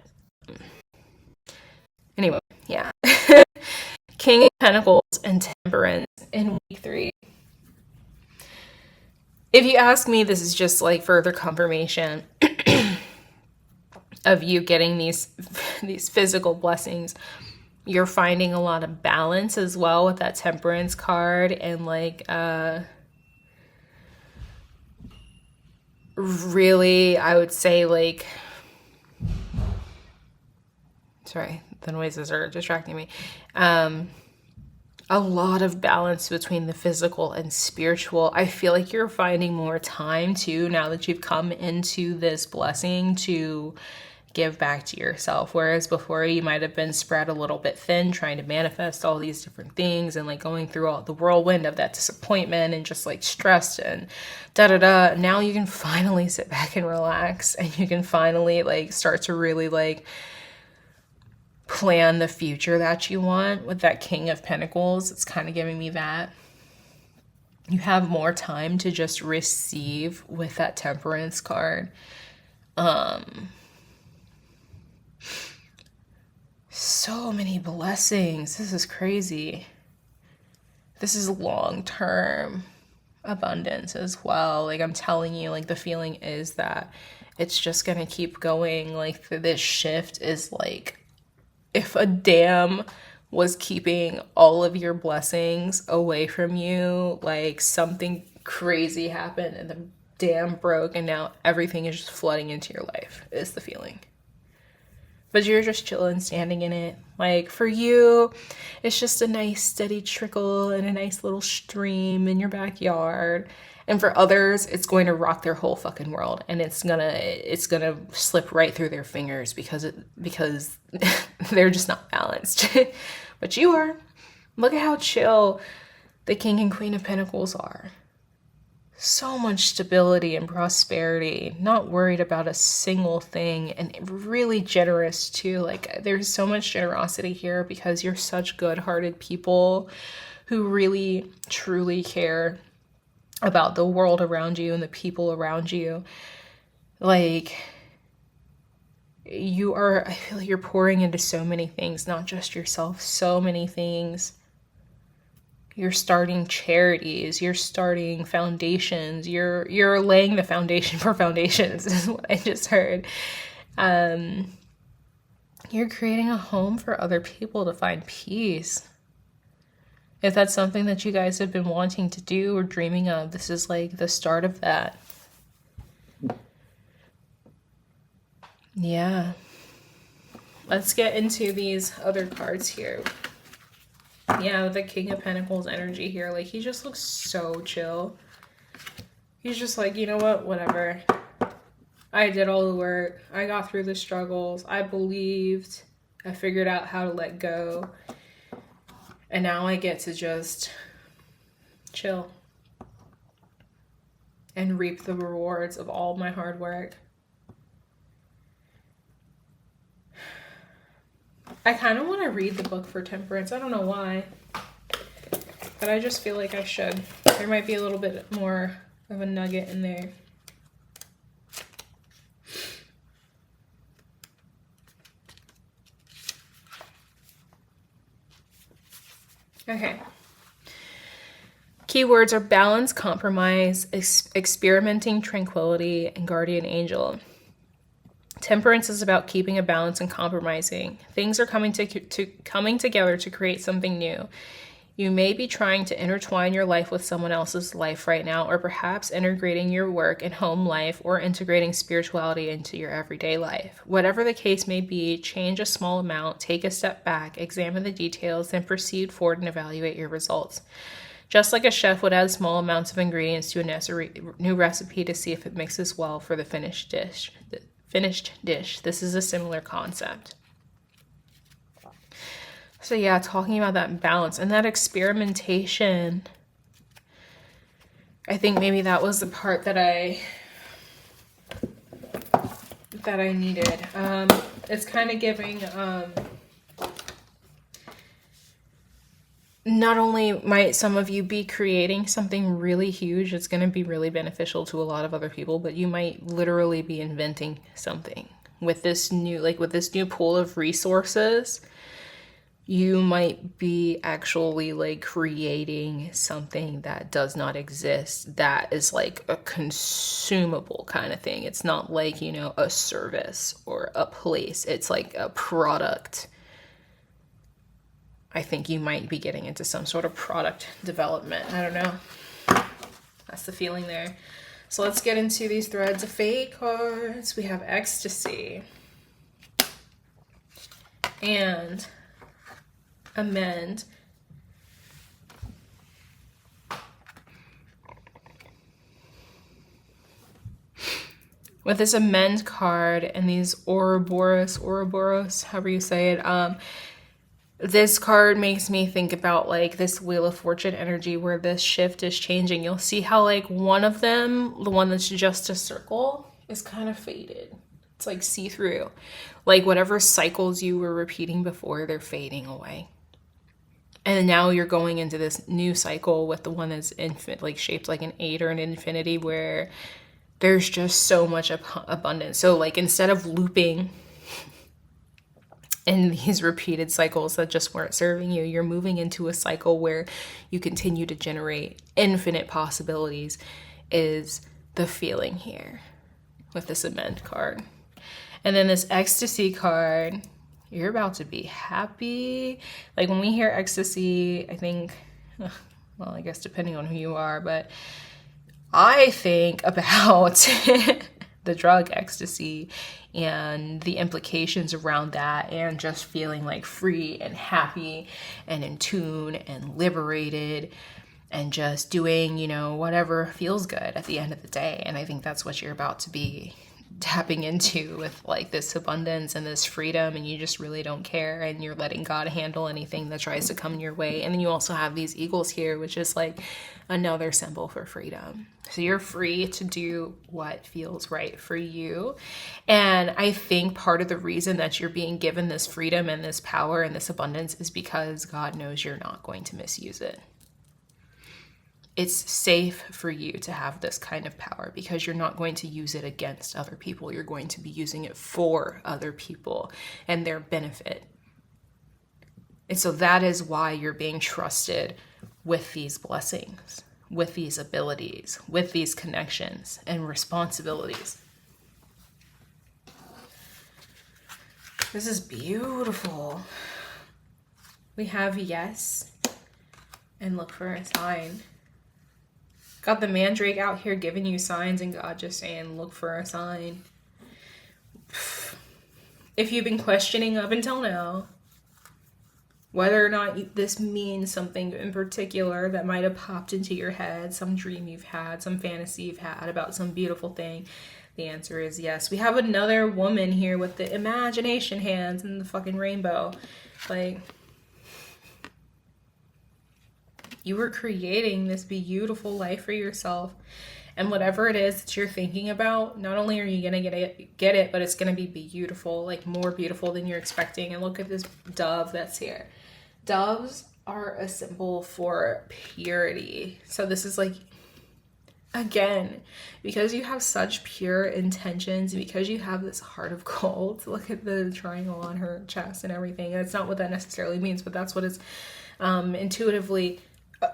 Anyway, yeah. King of Pentacles and Temperance in week 3. If you ask me, this is just like further confirmation of you getting these physical blessings. You're finding a lot of balance as well with that Temperance card, and like really, I would say like, sorry, the noises are distracting me. A lot of balance between the physical and spiritual. I feel like you're finding more time too now that you've come into this blessing to give back to yourself. Whereas before you might have been spread a little bit thin trying to manifest all these different things and like going through all the whirlwind of that disappointment and just like stressed and da-da-da. Now you can finally sit back and relax, and you can finally like start to really like plan the future that you want with that King of Pentacles. It's kind of giving me that. You have more time to just receive with that Temperance card. So many blessings. This is crazy. This is long-term abundance as well. Like I'm telling you, like the feeling is that it's just gonna keep going. Like this shift is like if a dam was keeping all of your blessings away from you, like something crazy happened and the dam broke and now everything is just flooding into your life, is the feeling. But you're just chilling, standing in it. Like for you, it's just a nice steady trickle and a nice little stream in your backyard. And for others, it's going to rock their whole fucking world, and it's gonna slip right through their fingers because they're just not balanced. But you are. Look at how chill the King and Queen of Pentacles are. So much stability and prosperity, not worried about a single thing, and really generous too. Like there's so much generosity here because you're such good-hearted people who really truly care about the world around you and the people around you. Like you are, I feel like you're pouring into so many things, not just yourself, so many things. You're starting charities, you're starting foundations, you're laying the foundation for foundations is what I just heard. You're creating a home for other people to find peace. If that's something that you guys have been wanting to do or dreaming of, this is like the start of that. Yeah. Let's get into these other cards here. Yeah, the King of Pentacles energy here. Like, he just looks so chill. He's just like, you know what? Whatever. I did all the work. I got through the struggles. I believed. I figured out how to let go. And now I get to just chill and reap the rewards of all my hard work. I kind of want to read the book for Temperance. I don't know why, but I just feel like I should. There might be a little bit more of a nugget in there. Okay. Keywords are balance, compromise, experimenting, tranquility, and guardian angel. Temperance is about keeping a balance and compromising. Things are coming together to create something new. You may be trying to intertwine your life with someone else's life right now, or perhaps integrating your work and home life, or integrating spirituality into your everyday life. Whatever the case may be, change a small amount, take a step back, examine the details, then proceed forward and evaluate your results. Just like a chef would add small amounts of ingredients to a new recipe to see if it mixes well for the finished dish. This is a similar concept. So yeah, talking about that balance and that experimentation, I think maybe that was the part that I needed. It's kind of giving not only might some of you be creating something really huge that's going to be really beneficial to a lot of other people, but you might literally be inventing something with this new pool of resources. You might be actually like creating something that does not exist, that is like a consumable kind of thing. It's not like, you know, a service or a place. It's like a product. I think you might be getting into some sort of product development. I don't know. That's the feeling there. So let's get into these threads of fate cards. We have ecstasy and amend. With this amend card and these Ouroboros, however you say it, this card makes me think about like this Wheel of Fortune energy where this shift is changing. You'll see how like one of them, the one that's just a circle, is kind of faded. It's like see-through. Like whatever cycles you were repeating before, they're fading away. And now you're going into this new cycle with the one that's like shaped like an 8 or an infinity, where there's just so much abundance. So like instead of looping in these repeated cycles that just weren't serving you, you're moving into a cycle where you continue to generate infinite possibilities, is the feeling here with this amend card. And then this ecstasy card, you're about to be happy. Like when we hear ecstasy, I think, well, I guess depending on who you are, but I think about the drug ecstasy and the implications around that, and just feeling like free and happy and in tune and liberated and just doing, you know, whatever feels good at the end of the day. And I think that's what you're about to be tapping into with like this abundance and this freedom, and you just really don't care, and you're letting God handle anything that tries to come your way. And then you also have these eagles here, which is like another symbol for freedom. So you're free to do what feels right for you. And I think part of the reason that you're being given this freedom and this power and this abundance is because God knows you're not going to misuse it. It's safe for you to have this kind of power because you're not going to use it against other people. You're going to be using it for other people and their benefit. And so that is why you're being trusted with these blessings, with these abilities, with these connections and responsibilities. This is beautiful. We have yes and look for a sign. Got the mandrake out here giving you signs, and God just saying, look for a sign. If you've been questioning up until now, Whether or not this means something in particular that might have popped into your head, some dream you've had, some fantasy you've had about some beautiful thing, the answer is yes. We have another woman here with the imagination hands and the fucking rainbow. Like, you were creating this beautiful life for yourself. And whatever it is that you're thinking about, not only are you going to get it, but it's going to be beautiful, like more beautiful than you're expecting. And look at this dove that's here. Doves are a symbol for purity. So this is like, again, because you have such pure intentions, because you have this heart of gold, look at the triangle on her chest and everything. That's not what that necessarily means, but that's what it's intuitively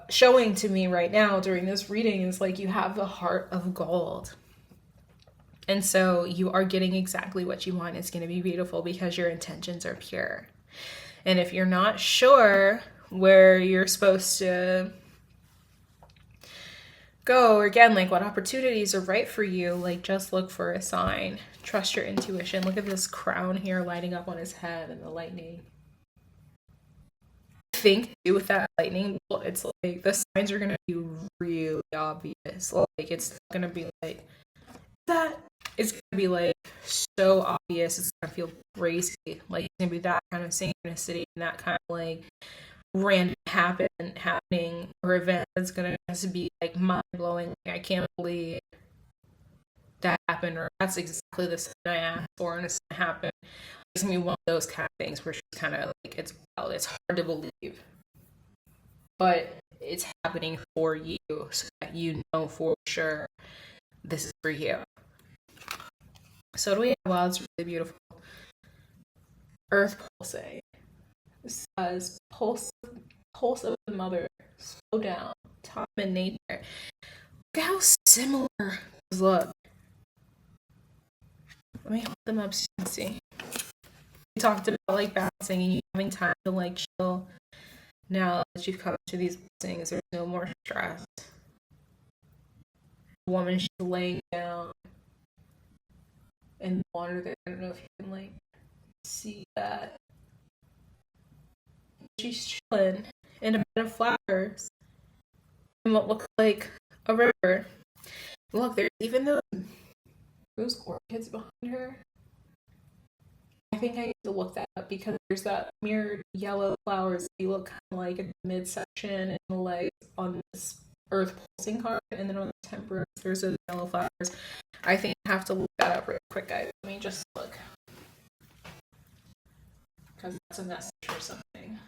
showing to me right now during this reading, is like you have the heart of gold. And so you are getting exactly what you want. It's going to be beautiful because your intentions are pure. And if you're not sure where you're supposed to go, or again, like what opportunities are right for you, like just look for a sign. Trust your intuition. Look at this crown here lighting up on his head and the lightning. I think with that lightning, it's like the signs are going to be really obvious. Like it's going to be like that. It's going to be like so obvious. It's going to feel crazy. Like it's going to be that kind of synchronicity and that kind of like random happening or event that's going to just be like mind-blowing. Like, I can't believe that happened, or that's exactly the sign I asked for and it's going to happen. It's going to be one of those kind of things where it's kind of like, it's hard to believe. But it's happening for you so that you know for sure this is for you. So do we have, wow, it's really beautiful. Earth pulsing. It says, pulse of the mother, slow down, time and nature. Look at how similar those look. Let me hold them up so you can see. We talked about like balancing and you having time to like chill. Now that you've come to these blessings, there's no more stress. The woman, she's laying down in the water there. I don't know if you can like see that. She's chilling in a bed of flowers in what looks like a river. Look, there's even those orchids behind her. I think I need to look that up because there's that mirrored yellow flowers. You look kind of like in the midsection and the legs on this earth pulsing card, and then on the temperance there's those yellow flowers. I think I have to look that up real quick, guys. Let me just look, because that's a message for something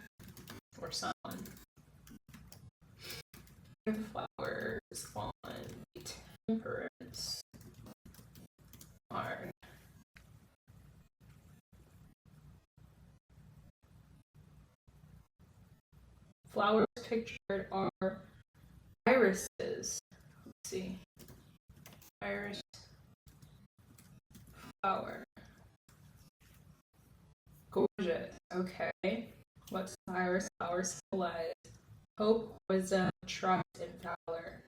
or someone. The flowers on the temperance card. Flowers pictured are irises. Let's see. Iris flower. Gorgeous. Okay. What's the iris flower symbolize? Hope, wisdom, trust, and valor.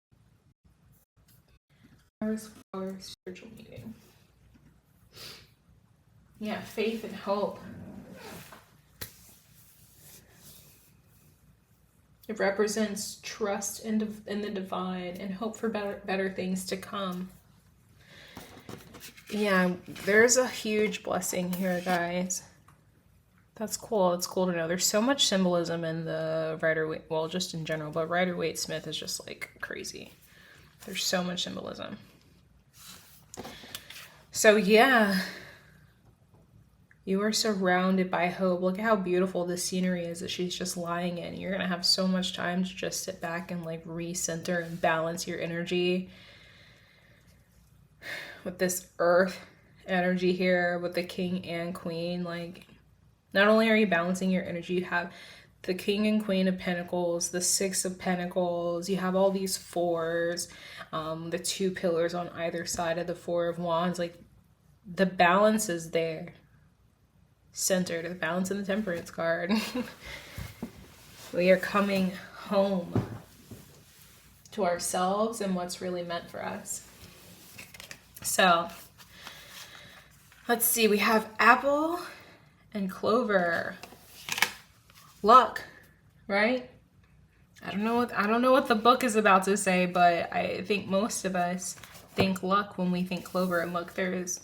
Iris flower spiritual meaning. Yeah, faith and hope. It represents trust in the divine and hope for better things to come. Yeah, there's a huge blessing here, guys. That's cool. It's cool to know. There's so much symbolism in the Rider-Waite, well, just in general, but Rider-Waite-Smith is just like crazy. There's so much symbolism. So yeah, you are surrounded by hope. Look at how beautiful this scenery is that she's just lying in. You're going to have so much time to just sit back and like recenter and balance your energy with this earth energy here with the king and queen. Like, not only are you balancing your energy, you have the king and queen of pentacles, the 6 of pentacles, you have all these 4s, the 2 pillars on either side of the 4 of wands. Like, the balance is there. Centered, the balance in the temperance card. We are coming home to ourselves and what's really meant for us. So let's see, we have apple and clover. luck, right? I don't know what the book is about to say, but I think most of us think luck when we think clover. And look, there is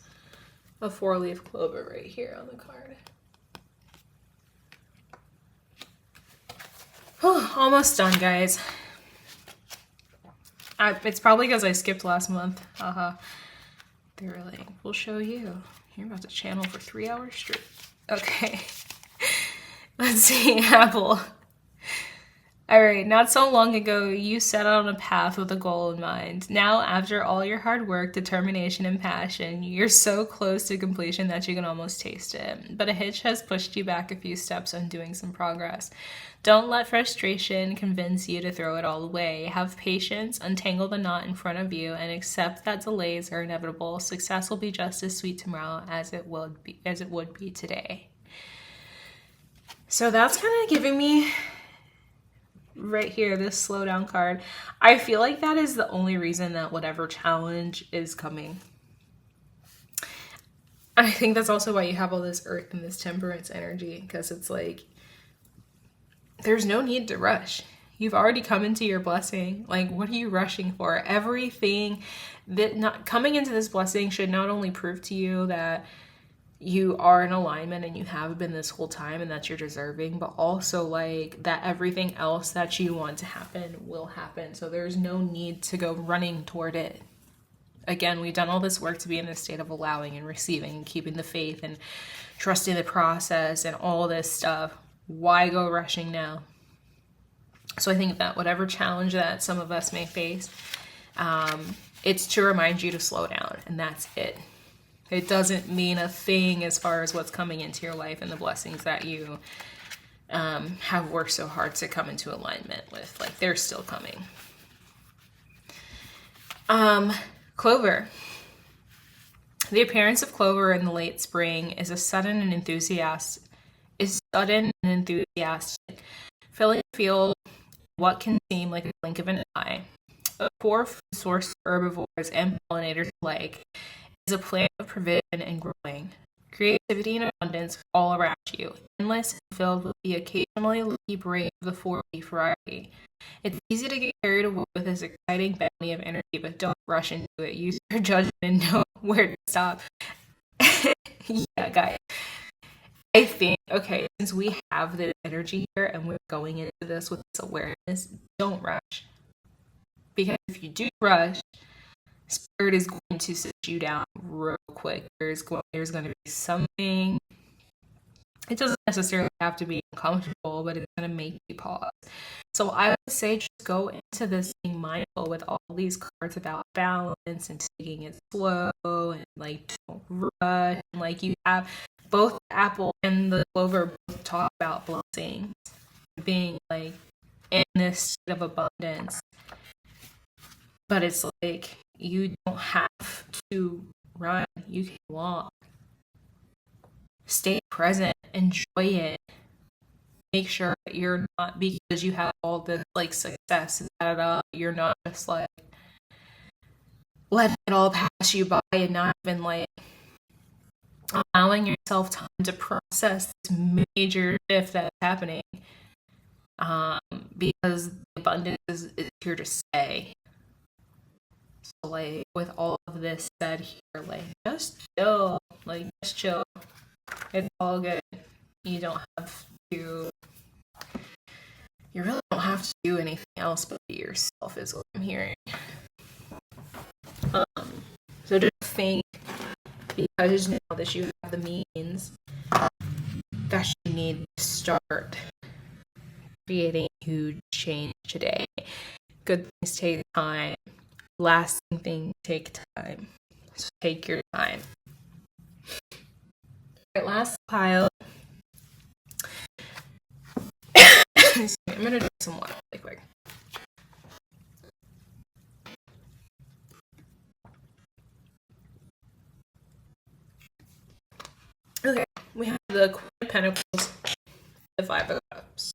a 4-leaf clover right here on the card. Almost done, guys. It's probably because I skipped last month. They were like, we'll show you. You're about to channel for 3 hours straight. Okay. Let's see, Apple. All right, not so long ago, you set out on a path with a goal in mind. Now, after all your hard work, determination, and passion, you're so close to completion that you can almost taste it. But a hitch has pushed you back a few steps on doing some progress. Don't let frustration convince you to throw it all away. Have patience, untangle the knot in front of you, and accept that delays are inevitable. Success will be just as sweet tomorrow as it would be today. So that's kind of giving me right here, this slowdown card. I feel like that is the only reason that whatever challenge is coming. I think that's also why you have all this earth and this temperance energy, because it's like, there's no need to rush. You've already come into your blessing. Like, what are you rushing for? Everything that not coming into this blessing should not only prove to you that you are in alignment and you have been this whole time and that you're deserving, but also like that everything else that you want to happen will happen. So there's no need to go running toward it. Again, we've done all this work to be in this state of allowing and receiving and keeping the faith and trusting the process and all this stuff. Why go rushing now? So I think that whatever challenge that some of us may face, it's to remind you to slow down, and that's it. It doesn't mean a thing as far as what's coming into your life and the blessings that you have worked so hard to come into alignment with. Like, they're still coming. Clover. The appearance of clover in the late spring is sudden and enthusiastic, filling the field what can seem like a blink of an eye. A core food source for herbivores and pollinators alike, is a plant of provision and growing. Creativity and abundance all around you, endless and filled with the occasionally lucky break of the 4-leaf variety. It's easy to get carried away with this exciting bounty of energy, but don't rush into it. Use your judgment and know where to stop. Yeah, guys. I think, okay, since we have this energy here and we're going into this with this awareness, don't rush. Because if you do rush, Spirit is going to sit you down real quick. There's going to be something. It doesn't necessarily have to be uncomfortable, but it's going to make you pause. So I would say just go into this being mindful with all these cards about balance and taking it slow and like don't rush. And like you have both the apple and the clover both talk about blessings, being like in this state of abundance. But it's like, you don't have to run. You can walk. Stay present. Enjoy it. Make sure that you're not, because you have all this like success, you're not just like letting it all pass you by and not even like allowing yourself time to process this major shift that's happening. Because the abundance is here to stay. So like with all of this said here, like just chill. It's all good. You really don't have to do anything else but be yourself, is what I'm hearing. So just think, because now that you have the means, that you need to start creating huge change today. Good things take time. Lasting things take time. So take your time. All right, last pile. I'm going to drink some water really quick. Okay, we have the Queen of Pentacles, the Five of Cups.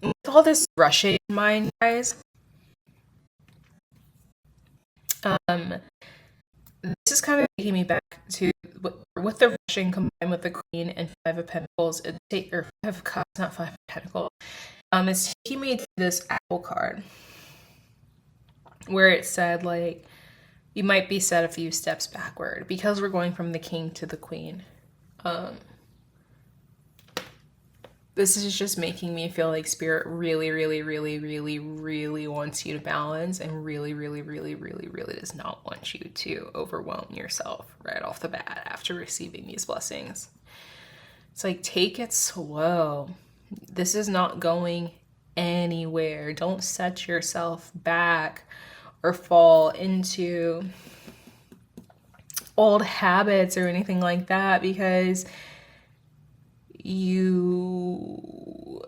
With all all this rushing in mind, guys. This is kind of taking me back to with the rushing combined with the Queen and Five of Pentacles, or Five of Cups, not Five of Pentacles. It's taking me to this Apple card where it said, like, you might be set a few steps backward because we're going from the King to the Queen. This is just making me feel like Spirit really, really, really, really, really wants you to balance, and really, really, really, really, really does not want you to overwhelm yourself right off the bat after receiving these blessings. It's like, take it slow. This is not going anywhere. Don't set yourself back or fall into old habits or anything like that because you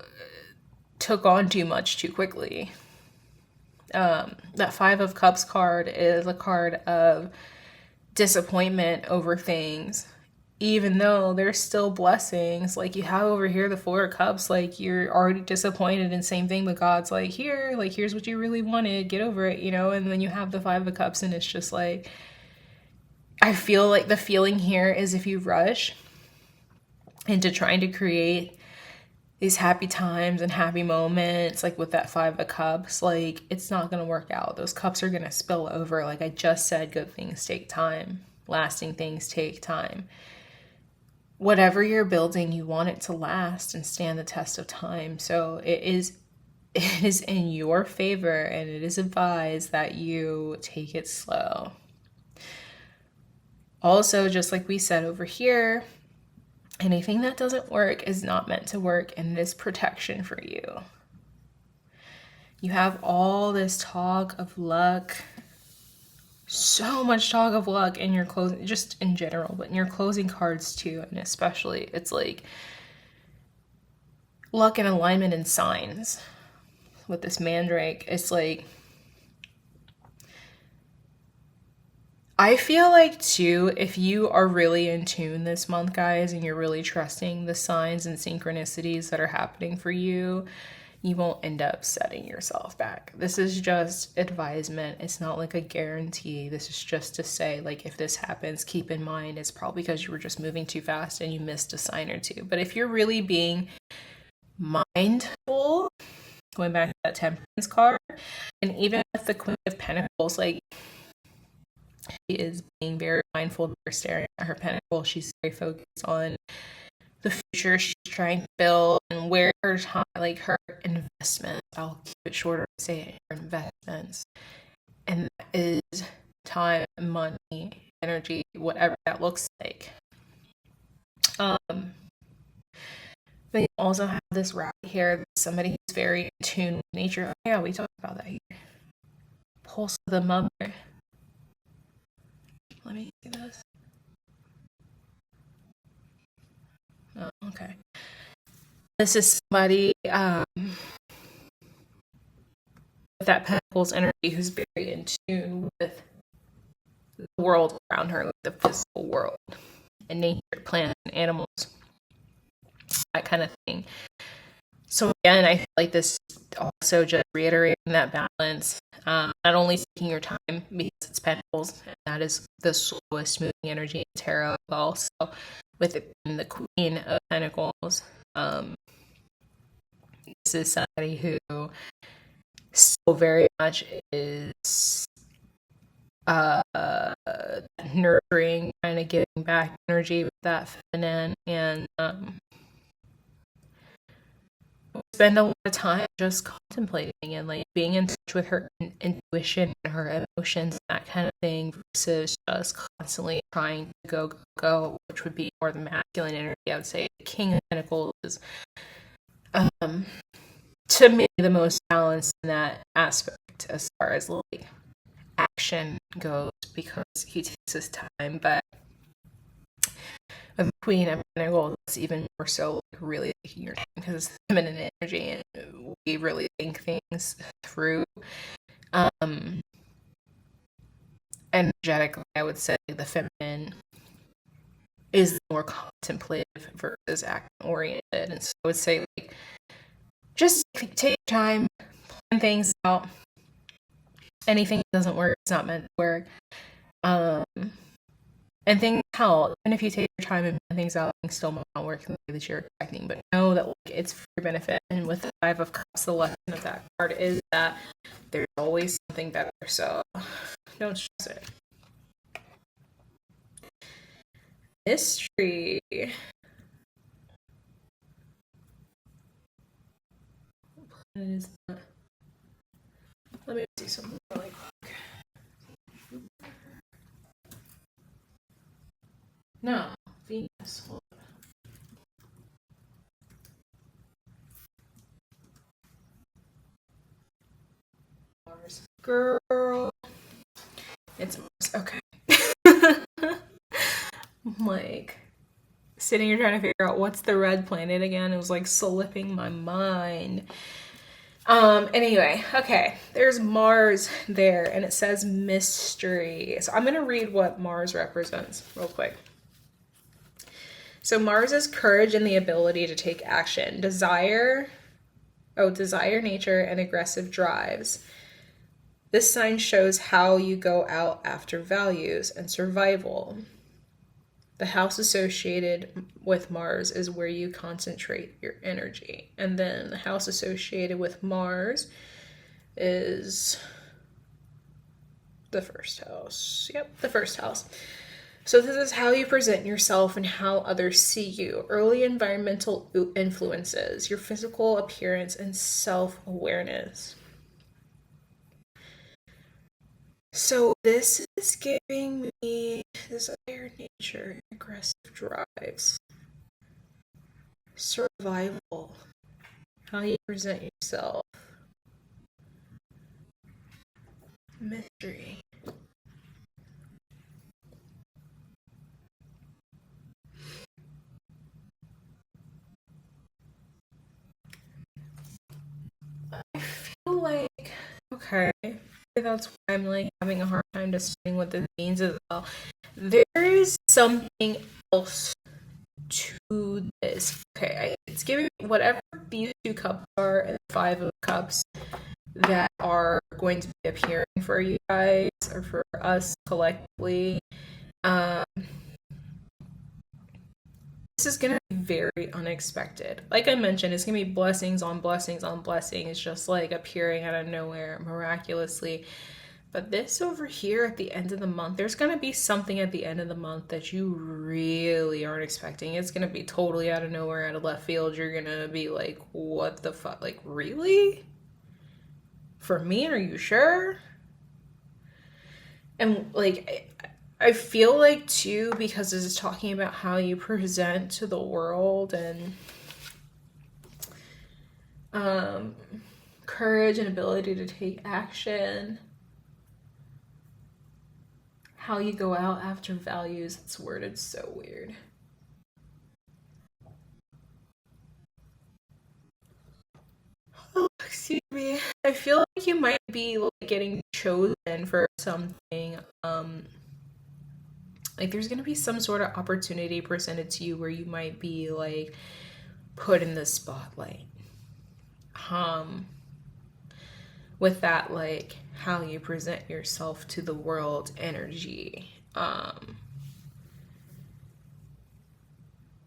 took on too much too quickly. That Five of Cups card is a card of disappointment over things, even though there's still blessings. Like, you have over here the Four of Cups, like, you're already disappointed, and same thing, but God's like, here's what you really wanted, get over it, you know. And then you have the Five of Cups, and it's just like, I feel like the feeling here is if you rush into trying to create these happy times and happy moments, like with that Five of Cups, like, it's not going to work out. Those cups are going to spill over. Like I just said, good things take time. Lasting things take time. Whatever you're building, you want it to last and stand the test of time. So it is in your favor, and it is advised that you take it slow. Also, just like we said over here, anything that doesn't work is not meant to work, and it is protection for you. You have all this talk of luck, so much talk of luck in your closing, just in general, but in your closing cards too, and especially, it's like luck and alignment and signs. With this Mandrake, it's like, I feel like too, if you are really in tune this month, guys, and you're really trusting the signs and synchronicities that are happening for you, you won't end up setting yourself back. This is just advisement. It's not like a guarantee. This is just to say, like, if this happens, keep in mind it's probably because you were just moving too fast and you missed a sign or two. But if you're really being mindful, going back to that Temperance card, and even with the Queen of Pentacles, like, she is being very mindful. They're staring at her pentacle. She's very focused on the future she's trying to build and where her time, like her investments. I'll keep it shorter and say her investments. And that is time, money, energy, whatever that looks like. But you also have this right here, somebody who's very in tune with nature. Oh, yeah, we talked about that here. Pulse of the mother. Let me see this. Oh, okay. This is somebody with that Pentacles energy who's very in tune with the world around her, like the physical world and nature, plants and animals, that kind of thing. So again, I feel like this also just reiterating that balance, not only taking your time because it's Pentacles, and that is the slowest moving energy in tarot, but also with it being the Queen of Pentacles. This is somebody who still very much is nurturing, kind of giving back energy with that feminine, and spend a lot of time just contemplating and like being in touch with her intuition and her emotions, that kind of thing, versus just constantly trying to go, which would be more the masculine energy. I would say the King of Pentacles is to me the most balanced in that aspect as far as like action goes, because he takes his time. But with the Queen of Pentacles, it's even more so like really taking your time, because it's feminine energy and we really think things through. Energetically, I would say the feminine is more contemplative versus action oriented, and so I would say like just take your time, plan things out. Anything that doesn't work, it's not meant to work. And things help. Even if you take your time and plan things out, things still might not work in the way that you're expecting. But know that it's for your benefit. And with the Five of Cups, the lesson of that card is that there's always something better. So don't stress it. Mystery. What is that? Let me see something really quick. No, Venus. Mars. Girl. It's Mars. Okay. I'm like sitting here trying to figure out what's the red planet again. It was like slipping my mind. Anyway, okay, there's Mars there, and it says mystery. So I'm gonna read what Mars represents real quick. So Mars is courage and the ability to take action, desire nature, and aggressive drives. This sign shows how you go out after values and survival. The house associated with Mars is where you concentrate your energy. And then the house associated with Mars is the first house. Yep, the first house. So this is how you present yourself and how others see you. Early environmental influences, your physical appearance, and self-awareness. So this is giving me desire, nature, aggressive drives, survival, how you present yourself, mystery. I feel like, okay, that's why I'm like having a hard time deciding what this means as well. There is something else to this. Okay, it's giving whatever these two cups are and the Five of Cups that are going to be appearing for you guys or for us collectively. This is going to be very unexpected. Like I mentioned, it's going to be blessings on blessings on blessings, just like appearing out of nowhere miraculously. But this over here at the end of the month, there's going to be something at the end of the month that you really aren't expecting. It's going to be totally out of nowhere, out of left field. You're going to be like, what the fuck? Like, really? For me? Are you sure? And like, I feel like too, because this is talking about how you present to the world and courage and ability to take action, how you go out after values. It's worded so weird. Oh, excuse me. I feel like you might be like getting chosen for something. Like there's gonna be some sort of opportunity presented to you where you might be like put in the spotlight. With that, like how you present yourself to the world energy.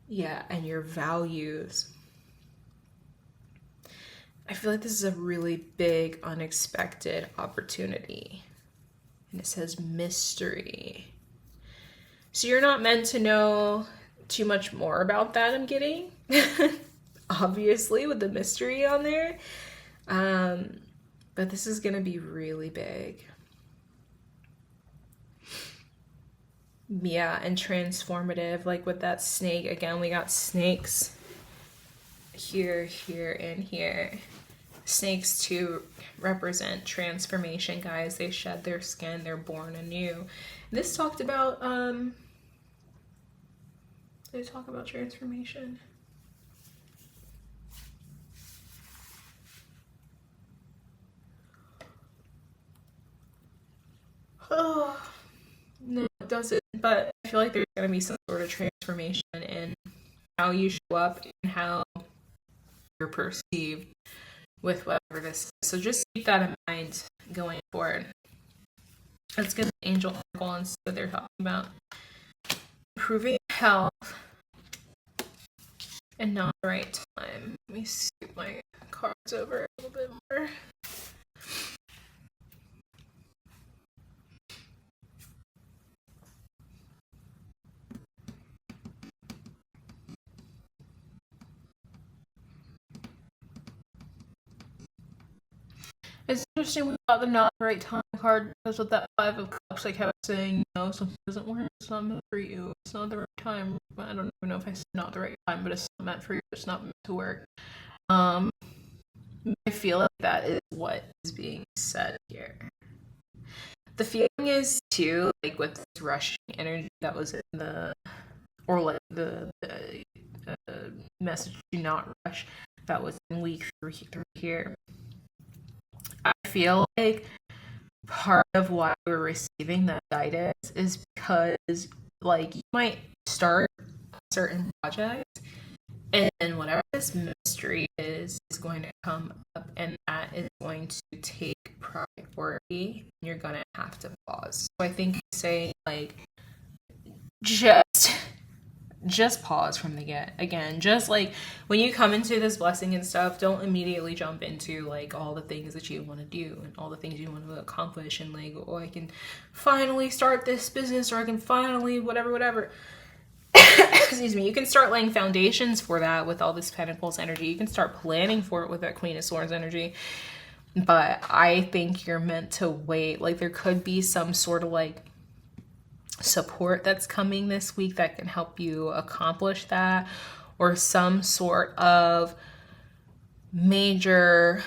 Yeah, and your values. I feel like this is a really big, unexpected opportunity. And it says mystery. So you're not meant to know too much more about that, I'm getting. Obviously, with the mystery on there. But this is going to be really big. Yeah, and transformative. Like with that snake, again, we got snakes here, here, and here. Snakes to represent transformation, guys. They shed their skin, they're born anew. This talked about, they talk about transformation. Oh, no, it doesn't. But I feel like there's going to be some sort of transformation in how you show up and how you're perceived with whatever this is. So just keep that in mind going forward. Let's get the angel oracle and see what they're talking about. Improving health and not the right time. Let me scoot my cards over a little bit more. It's interesting we got the not the right time card, because with that Five of Cups, I kept saying, something doesn't work, it's not meant for you, it's not the right time. I don't even know if I said not the right time, but it's not meant for you, it's not meant to work. I feel like that is what is being said here. The feeling is too, like with this rushing energy that was in the message do not rush that was in week 3 here. I feel like part of why we're receiving that guidance is because, like, you might start a certain project, and whatever this mystery is going to come up, and that is going to take priority, and you're going to have to pause. So I think saying, like, just pause from the get. Again, just like when you come into this blessing and stuff, don't immediately jump into like all the things that you want to do and all the things you want to accomplish and like, oh, I can finally start this business, or I can finally whatever. Excuse me. You can start laying foundations for that with all this Pentacles energy. You can start planning for it with that Queen of Swords energy. But I think you're meant to wait. Like, there could be some sort of like support that's coming this week that can help you accomplish that, or some sort of major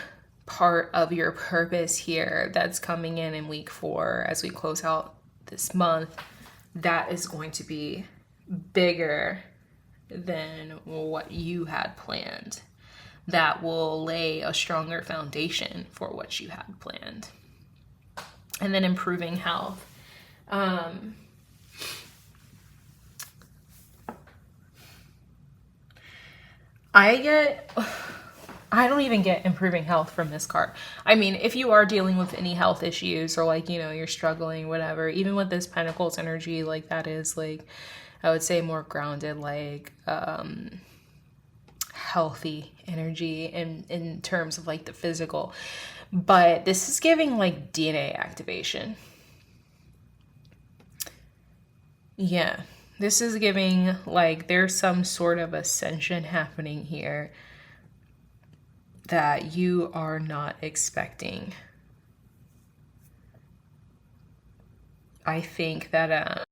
part of your purpose here that's coming in week 4 as we close out this month that is going to be bigger than what you had planned, that will lay a stronger foundation for what you had planned. And then improving health. I don't even get improving health from this card. I mean, if you are dealing with any health issues, or like, you're struggling, whatever, even with this Pentacles energy, like, that is like, I would say more grounded, like, healthy energy in terms of like the physical. But this is giving like DNA activation. Yeah. This is giving like there's some sort of ascension happening here that you are not expecting. I think that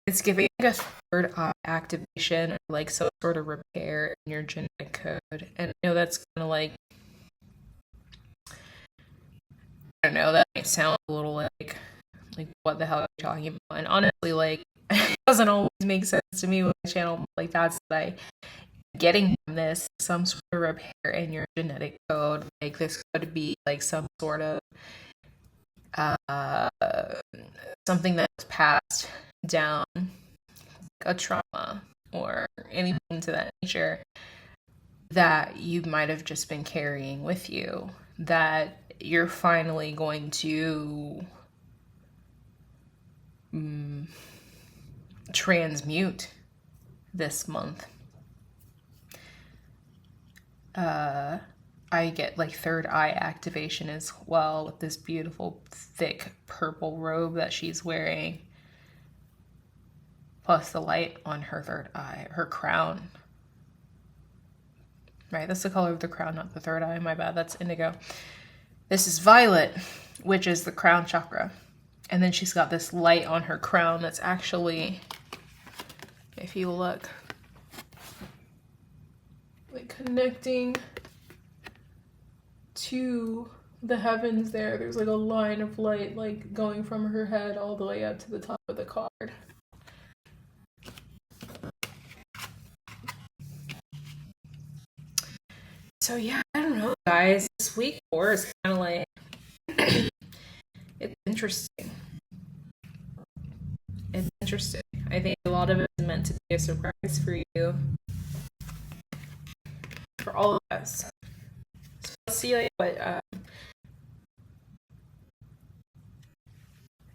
it's giving a third eye activation, or like some sort of repair in your genetic code. And I know that's kind of like, I don't know, that might sound a little like what the hell are you talking about? And honestly, like, it doesn't always make sense to me with my channel. Like, that's what I'm getting from this, some sort of repair in your genetic code. Like, this could be like some sort of something that was passed down, like a trauma or anything to that nature that you might have just been carrying with you, that you're finally going to transmute this month. I get like third eye activation as well with this beautiful thick purple robe that she's wearing, plus the light on her third eye, her crown. Right, that's the color of the crown, not the third eye. My bad, that's indigo. This is violet, which is the crown chakra. And then she's got this light on her crown that's actually, if you look, like connecting to the heavens there. There's like a line of light like going from her head all the way up to the top of the card. So yeah, I don't know, guys. This week 4 is kind of like, it's interesting. It's interesting. I think a lot of it is meant to be a surprise for you, for all of us. So let's see like what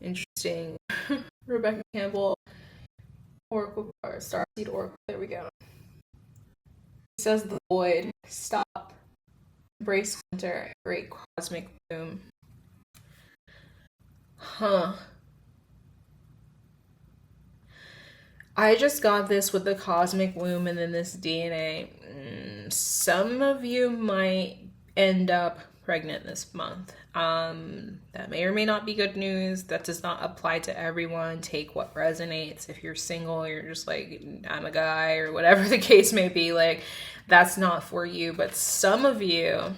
interesting. Rebecca Campbell, Oracle or Starseed Oracle. There we go. It says the void. Stop. Embrace winter. Great cosmic boom. Huh. I just got this with the cosmic womb and then this DNA. Some of you might end up pregnant this month. That may or may not be good news. That does not apply to everyone. Take what resonates. If you're single, you're just like, I'm a guy, or whatever the case may be, like, that's not for you. But some of you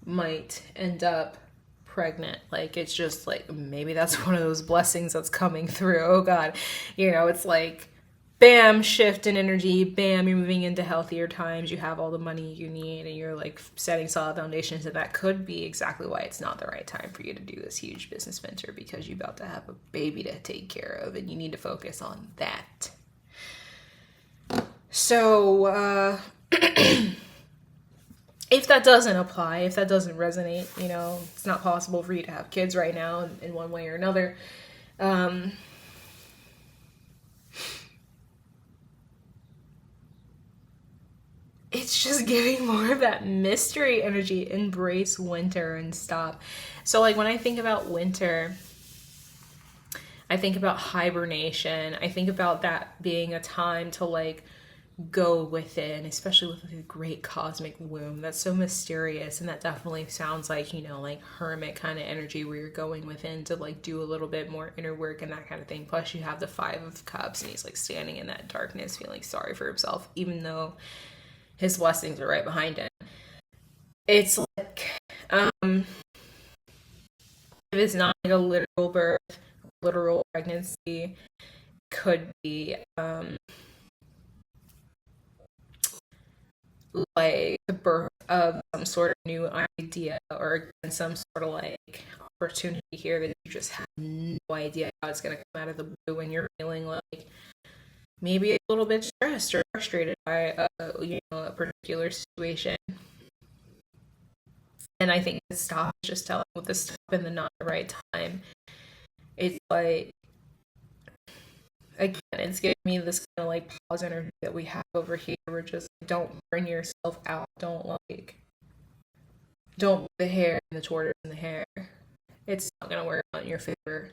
might end up pregnant. Like, it's just like, maybe that's one of those blessings that's coming through. Oh God, it's like bam, shift in energy, bam, you're moving into healthier times, you have all the money you need, and you're like setting solid foundations. And that could be exactly why it's not the right time for you to do this huge business venture, because you're about to have a baby to take care of and you need to focus on that. So if that doesn't apply, if that doesn't resonate, it's not possible for you to have kids right now in one way or another. It's just giving more of that mystery energy. Embrace winter and stop. So like when I think about winter, I think about hibernation. I think about that being a time to like go within, especially with the great cosmic womb. That's so mysterious, and that definitely sounds like, like hermit kind of energy where you're going within to like do a little bit more inner work and that kind of thing. Plus you have the 5 of Cups and he's like standing in that darkness feeling sorry for himself, even though his blessings are right behind him. It's like, if it's not like a literal birth, literal pregnancy, could be like the birth of some sort of new idea, or some sort of like opportunity here that you just have no idea how it's going to come out of the blue, when you're feeling like maybe a little bit stressed or frustrated by a particular situation. And I think the stop is just telling with the stop and the not the right time. It's like, again, it's giving me this kind of like pause energy that we have over here. We're just, don't burn yourself out. Don't put the hair and the tortoise in the hair. It's not going to work out in your favor.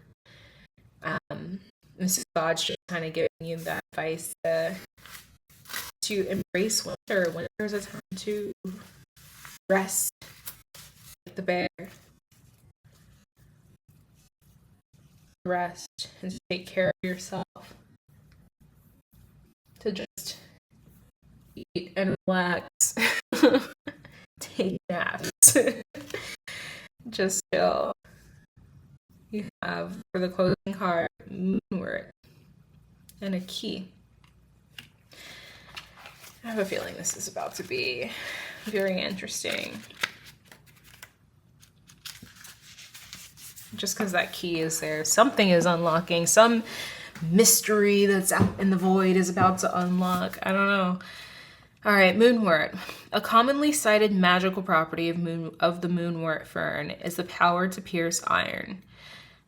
This is God's just kind of giving you that advice to embrace winter. Winter is a time to rest like the bear. Rest and to take care of yourself. To just eat and relax. Take naps. Just chill. You have, for the closing card, Moonwort and a key. I have a feeling this is about to be very interesting. Just because that key is there, something is unlocking. Some mystery that's out in the void is about to unlock. I don't know. All right, Moonwort. A commonly cited magical property of the Moonwort fern is the power to pierce iron.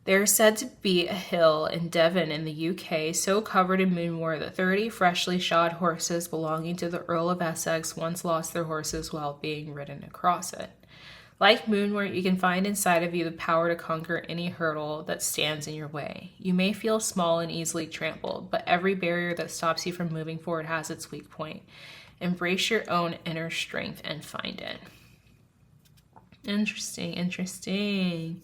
There is said to be a hill in Devon in the UK so covered in moonwort that 30 freshly shod horses belonging to the Earl of Essex once lost their horses while being ridden across it. Like moonwort, you can find inside of you the power to conquer any hurdle that stands in your way. You may feel small and easily trampled, but every barrier that stops you from moving forward has its weak point. Embrace your own inner strength and find it. Interesting.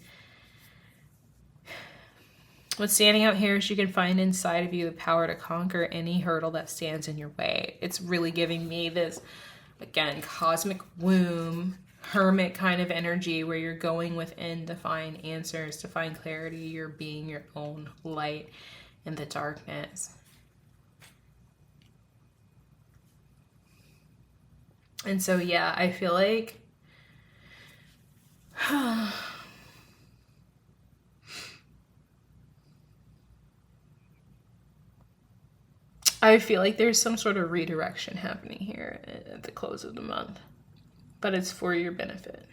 What's standing out here is you can find inside of you the power to conquer any hurdle that stands in your way. It's really giving me this, again, cosmic womb, hermit kind of energy where you're going within to find answers, to find clarity. You're being your own light in the darkness. And so, yeah, I feel like I feel like there's some sort of redirection happening here at the close of the month, but it's for your benefit.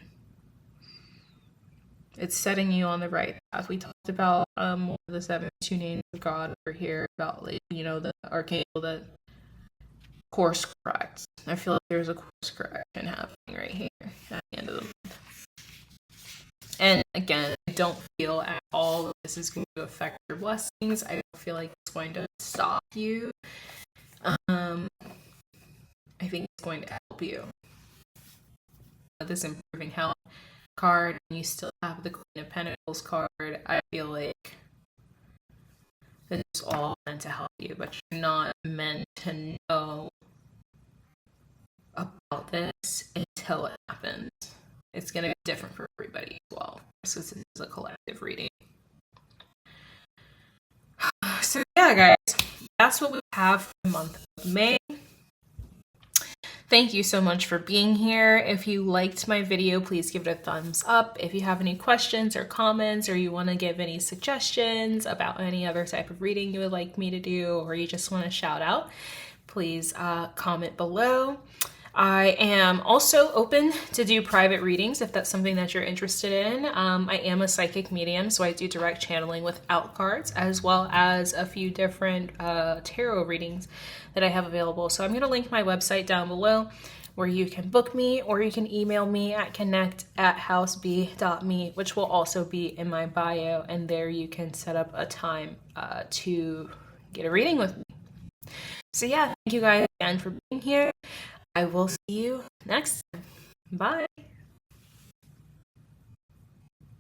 It's setting you on the right path. We talked about one of the 72 names of God over here, about, like, you know, the archangel that course corrects. I feel like there's a course correction happening right here at the end of the month. And again, I don't feel at all that this is going to affect your blessings. I don't feel like it's going to stop you. I think it's going to help you. This improving health card, and you still have the Queen of Pentacles card. I feel like this is all meant to help you, but you're not meant to know about this until it happens. It's going to be different for everybody as well. So this is a collective reading. So yeah, guys, that's what we have for the month of May. Thank you so much for being here. If you liked my video, please give it a thumbs up. If you have any questions or comments, or you want to give any suggestions about any other type of reading you would like me to do, or you just want to shout out, please comment below. I am also open to do private readings if that's something that you're interested in. I am a psychic medium, so I do direct channeling without cards, as well as a few different tarot readings that I have available. So I'm going to link my website down below where you can book me, or you can email me at connect@houseb.me, which will also be in my bio, and there you can set up a time to get a reading with me. So yeah, thank you guys again for being here. I will see you next time. Bye.